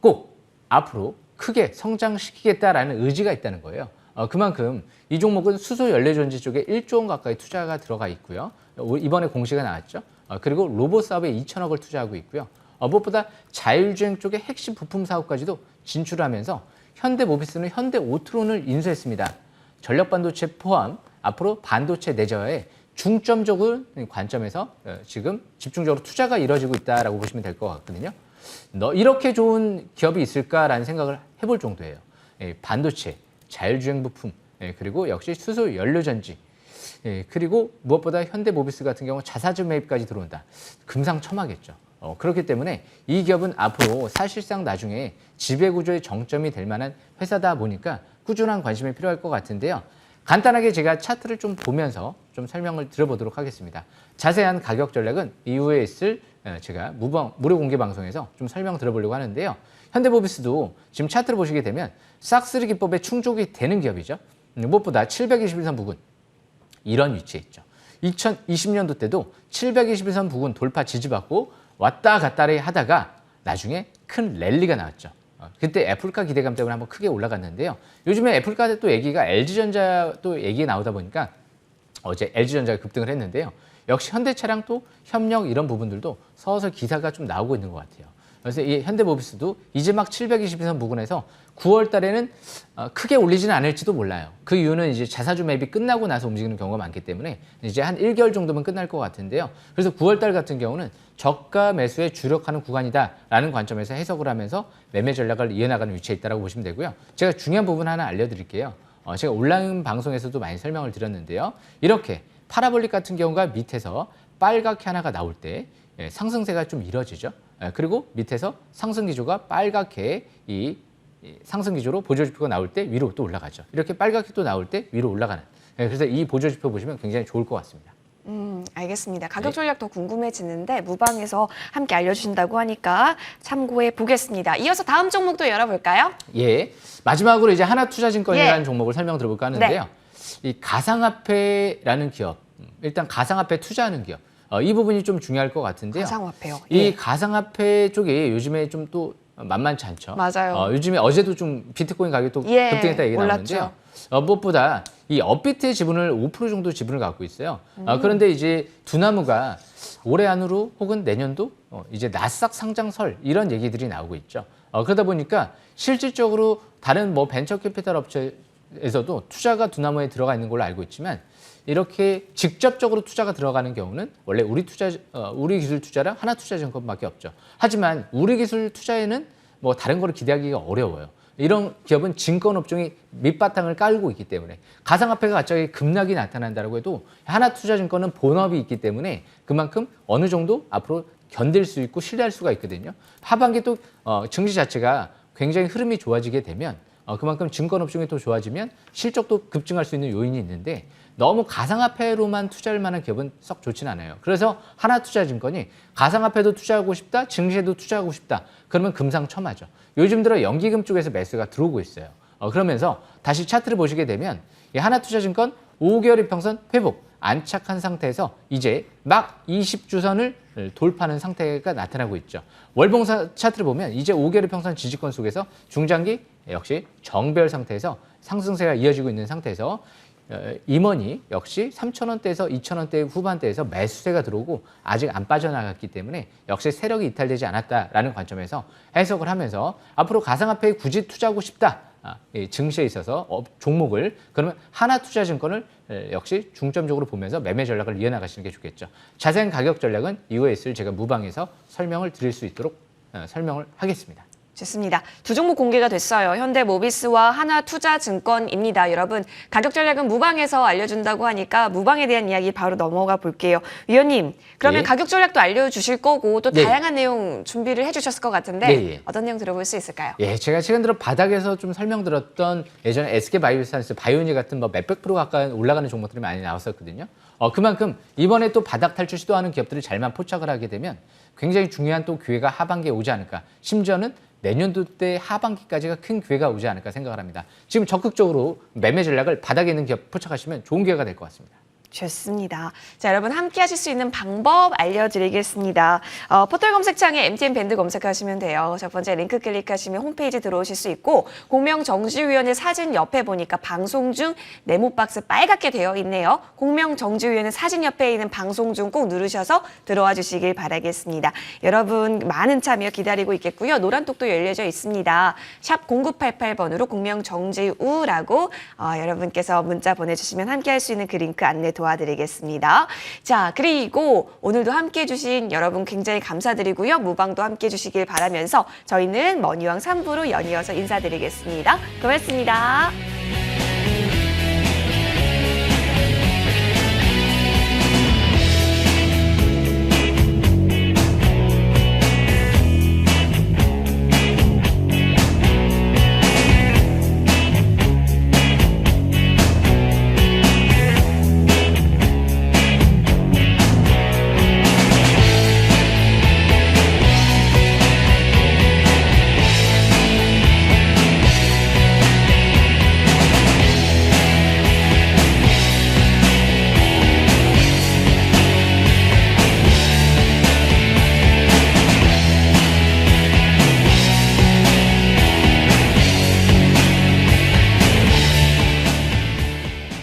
꼭 앞으로 크게 성장시키겠다라는 의지가 있다는 거예요. 그만큼 이 종목은 수소 연료전지 쪽에 1조 원 가까이 투자가 들어가 있고요. 이번에 공시가 나왔죠. 그리고 로봇 사업에 2천억을 투자하고 있고요. 무엇보다 자율주행 쪽의 핵심 부품 사업까지도 진출하면서 현대모비스는 현대오트론을 인수했습니다. 전력반도체 포함 앞으로 반도체 내재화에 중점적인 관점에서 지금 집중적으로 투자가 이루어지고 있다고 보시면 될 것 같거든요. 이렇게 좋은 기업이 있을까라는 생각을 해볼 정도예요. 반도체, 자율주행 부품, 그리고 역시 수소 연료전지, 그리고 무엇보다 현대모비스 같은 경우 자사주 매입까지 들어온다. 금상첨화겠죠. 그렇기 때문에 이 기업은 앞으로 사실상 나중에 지배구조의 정점이 될 만한 회사다 보니까 꾸준한 관심이 필요할 것 같은데요. 간단하게 제가 차트를 좀 보면서 좀 설명을 드려보도록 하겠습니다. 자세한 가격 전략은 이후에 있을 제가 무료 공개 방송에서 좀 설명 드려보려고 하는데요. 현대모비스도 지금 차트를 보시게 되면 싹쓸이 기법에 충족이 되는 기업이죠. 무엇보다 721선 부근 이런 위치에 있죠. 2020년도 때도 721선 부근 돌파 지지받고 왔다 갔다를 하다가 나중에 큰 랠리가 나왔죠. 그때 애플카 기대감 때문에 한번 크게 올라갔는데요. 요즘에 애플카 또 얘기가 LG전자 또 얘기 나오다 보니까 어제 LG전자가 급등을 했는데요. 역시 현대차량 또 협력 이런 부분들도 서서히 기사가 좀 나오고 있는 것 같아요. 그래서 이 현대모비스도 이제 막 722선 부근에서 9월 달에는 크게 올리지는 않을지도 몰라요. 그 이유는 이제 자사주 매입이 끝나고 나서 움직이는 경우가 많기 때문에 이제 한 1개월 정도면 끝날 것 같은데요. 그래서 9월 달 같은 경우는 저가 매수에 주력하는 구간이다라는 관점에서 해석을 하면서 매매 전략을 이어나가는 위치에 있다고 보시면 되고요. 제가 중요한 부분 하나 알려드릴게요. 제가 온라인 방송에서도 많이 설명을 드렸는데요. 이렇게 파라볼릭 같은 경우가 밑에서 빨갛게 하나가 나올 때 상승세가 좀 이뤄지죠. 그리고 밑에서 상승 기조가 빨갛게 이 상승 기조로 보조지표가 나올 때 위로 또 올라가죠. 이렇게 빨갛게 또 나올 때 위로 올라가는. 그래서 이 보조지표 보시면 굉장히 좋을 것 같습니다. 알겠습니다. 가격 전략 더 궁금해지는데 무방에서 함께 알려주신다고 하니까 참고해 보겠습니다. 이어서 다음 종목도 열어볼까요? 예. 마지막으로 이제 하나투자증권이라는 예. 종목을 설명드려볼까 하는데요. 이 가상화폐라는 기업, 일단 가상화폐 투자하는 기업, 이 부분이 좀 중요할 것 같은데요. 가상화폐요. 이 가상화폐 쪽이 요즘에 좀 또 만만치 않죠. 맞아요. 요즘에 어제도 좀 비트코인 가격이 또 예, 급등했다 얘기 올랐죠. 나오는데요. 무엇보다 이 업비트의 지분을 5% 정도 지분을 갖고 있어요. 그런데 이제 두나무가 올해 안으로 혹은 내년도 이제 나스닥 상장설 이런 얘기들이 나오고 있죠. 그러다 보니까 실질적으로 다른 뭐 벤처 캐피탈 업체에서도 투자가 두나무에 들어가 있는 걸로 알고 있지만 이렇게 직접적으로 투자가 들어가는 경우는 원래 우리 기술 투자랑 하나투자증권밖에 없죠. 하지만 우리 기술 투자에는 뭐 다른 거를 기대하기가 어려워요. 이런 기업은 증권 업종이 밑바탕을 깔고 있기 때문에 가상화폐가 갑자기 급락이 나타난다고 해도 하나투자증권은 본업이 있기 때문에 그만큼 어느 정도 앞으로 견딜 수 있고 신뢰할 수가 있거든요. 하반기 또 증시 자체가 굉장히 흐름이 좋아지게 되면 그만큼 증권 업종이 또 좋아지면 실적도 급증할 수 있는 요인이 있는데 너무 가상화폐로만 투자할 만한 기업은 썩 좋진 않아요. 그래서 하나투자증권이 가상화폐도 투자하고 싶다, 증시에도 투자하고 싶다. 그러면 금상첨화죠. 요즘 들어 연기금 쪽에서 매수가 들어오고 있어요. 그러면서 다시 차트를 보시게 되면 이 하나투자증권 5개월 이평선 회복, 안착한 상태에서 이제 막 20주선을 돌파하는 상태가 나타나고 있죠. 월봉사 차트를 보면 이제 5개월 이평선 지지권 속에서 중장기 역시 정배열 상태에서 상승세가 이어지고 있는 상태에서 임원이 역시 3,000원대에서 2,000원대 후반대에서 매수세가 들어오고 아직 안 빠져나갔기 때문에 역시 세력이 이탈되지 않았다라는 관점에서 해석을 하면서 앞으로 가상화폐에 굳이 투자하고 싶다. 증시에 있어서 종목을 그러면 하나투자증권을 역시 중점적으로 보면서 매매 전략을 이어나가시는 게 좋겠죠. 자세한 가격 전략은 이후에 있을 제가 무방에서 설명을 드릴 수 있도록 설명을 하겠습니다. 좋습니다. 두 종목 공개가 됐어요. 현대모비스와 하나투자증권입니다. 여러분, 가격 전략은 무방에서 알려준다고 하니까 무방에 대한 이야기 바로 넘어가 볼게요. 위원님, 그러면 예. 가격 전략도 알려주실 거고 또 네. 다양한 내용 준비를 해주셨을 것 같은데 네. 어떤 내용 들어볼 수 있을까요? 예, 제가 최근 들어 바닥에서 좀 설명드렸던 예전에 SK바이오사이언스, 바이오니 같은 뭐 몇백 프로 가까이 올라가는 종목들이 많이 나왔었거든요. 그만큼 이번에 또 바닥 탈출 시도하는 기업들이 잘만 포착을 하게 되면 굉장히 중요한 또 기회가 하반기에 오지 않을까. 심지어는 내년도 때 하반기까지가 큰 기회가 오지 않을까 생각을 합니다. 지금 적극적으로 매매 전략을 바닥에 있는 기업 포착하시면 좋은 기회가 될 것 같습니다. 좋습니다. 자, 여러분 함께 하실 수 있는 방법 알려드리겠습니다. 포털 검색창에 MTN 밴드 검색하시면 돼요. 첫 번째 링크 클릭하시면 홈페이지 들어오실 수 있고 공명정지위원회 사진 옆에 보니까 방송 중 네모박스 빨갛게 되어 있네요. 공명정지위원회 사진 옆에 있는 방송 중 꼭 누르셔서 들어와 주시길 바라겠습니다. 여러분 많은 참여 기다리고 있겠고요. 노란톡도 열려져 있습니다. 샵 0988번으로 공명정지우라고 여러분께서 문자 보내주시면 함께 할 수 있는 그 링크 안내 도와드립니다. 도와드리겠습니다. 자, 그리고 오늘도 함께 해주신 여러분 굉장히 감사드리고요. 무방도 함께 해주시길 바라면서 저희는 머니왕 3부로 연이어서 인사드리겠습니다. 고맙습니다.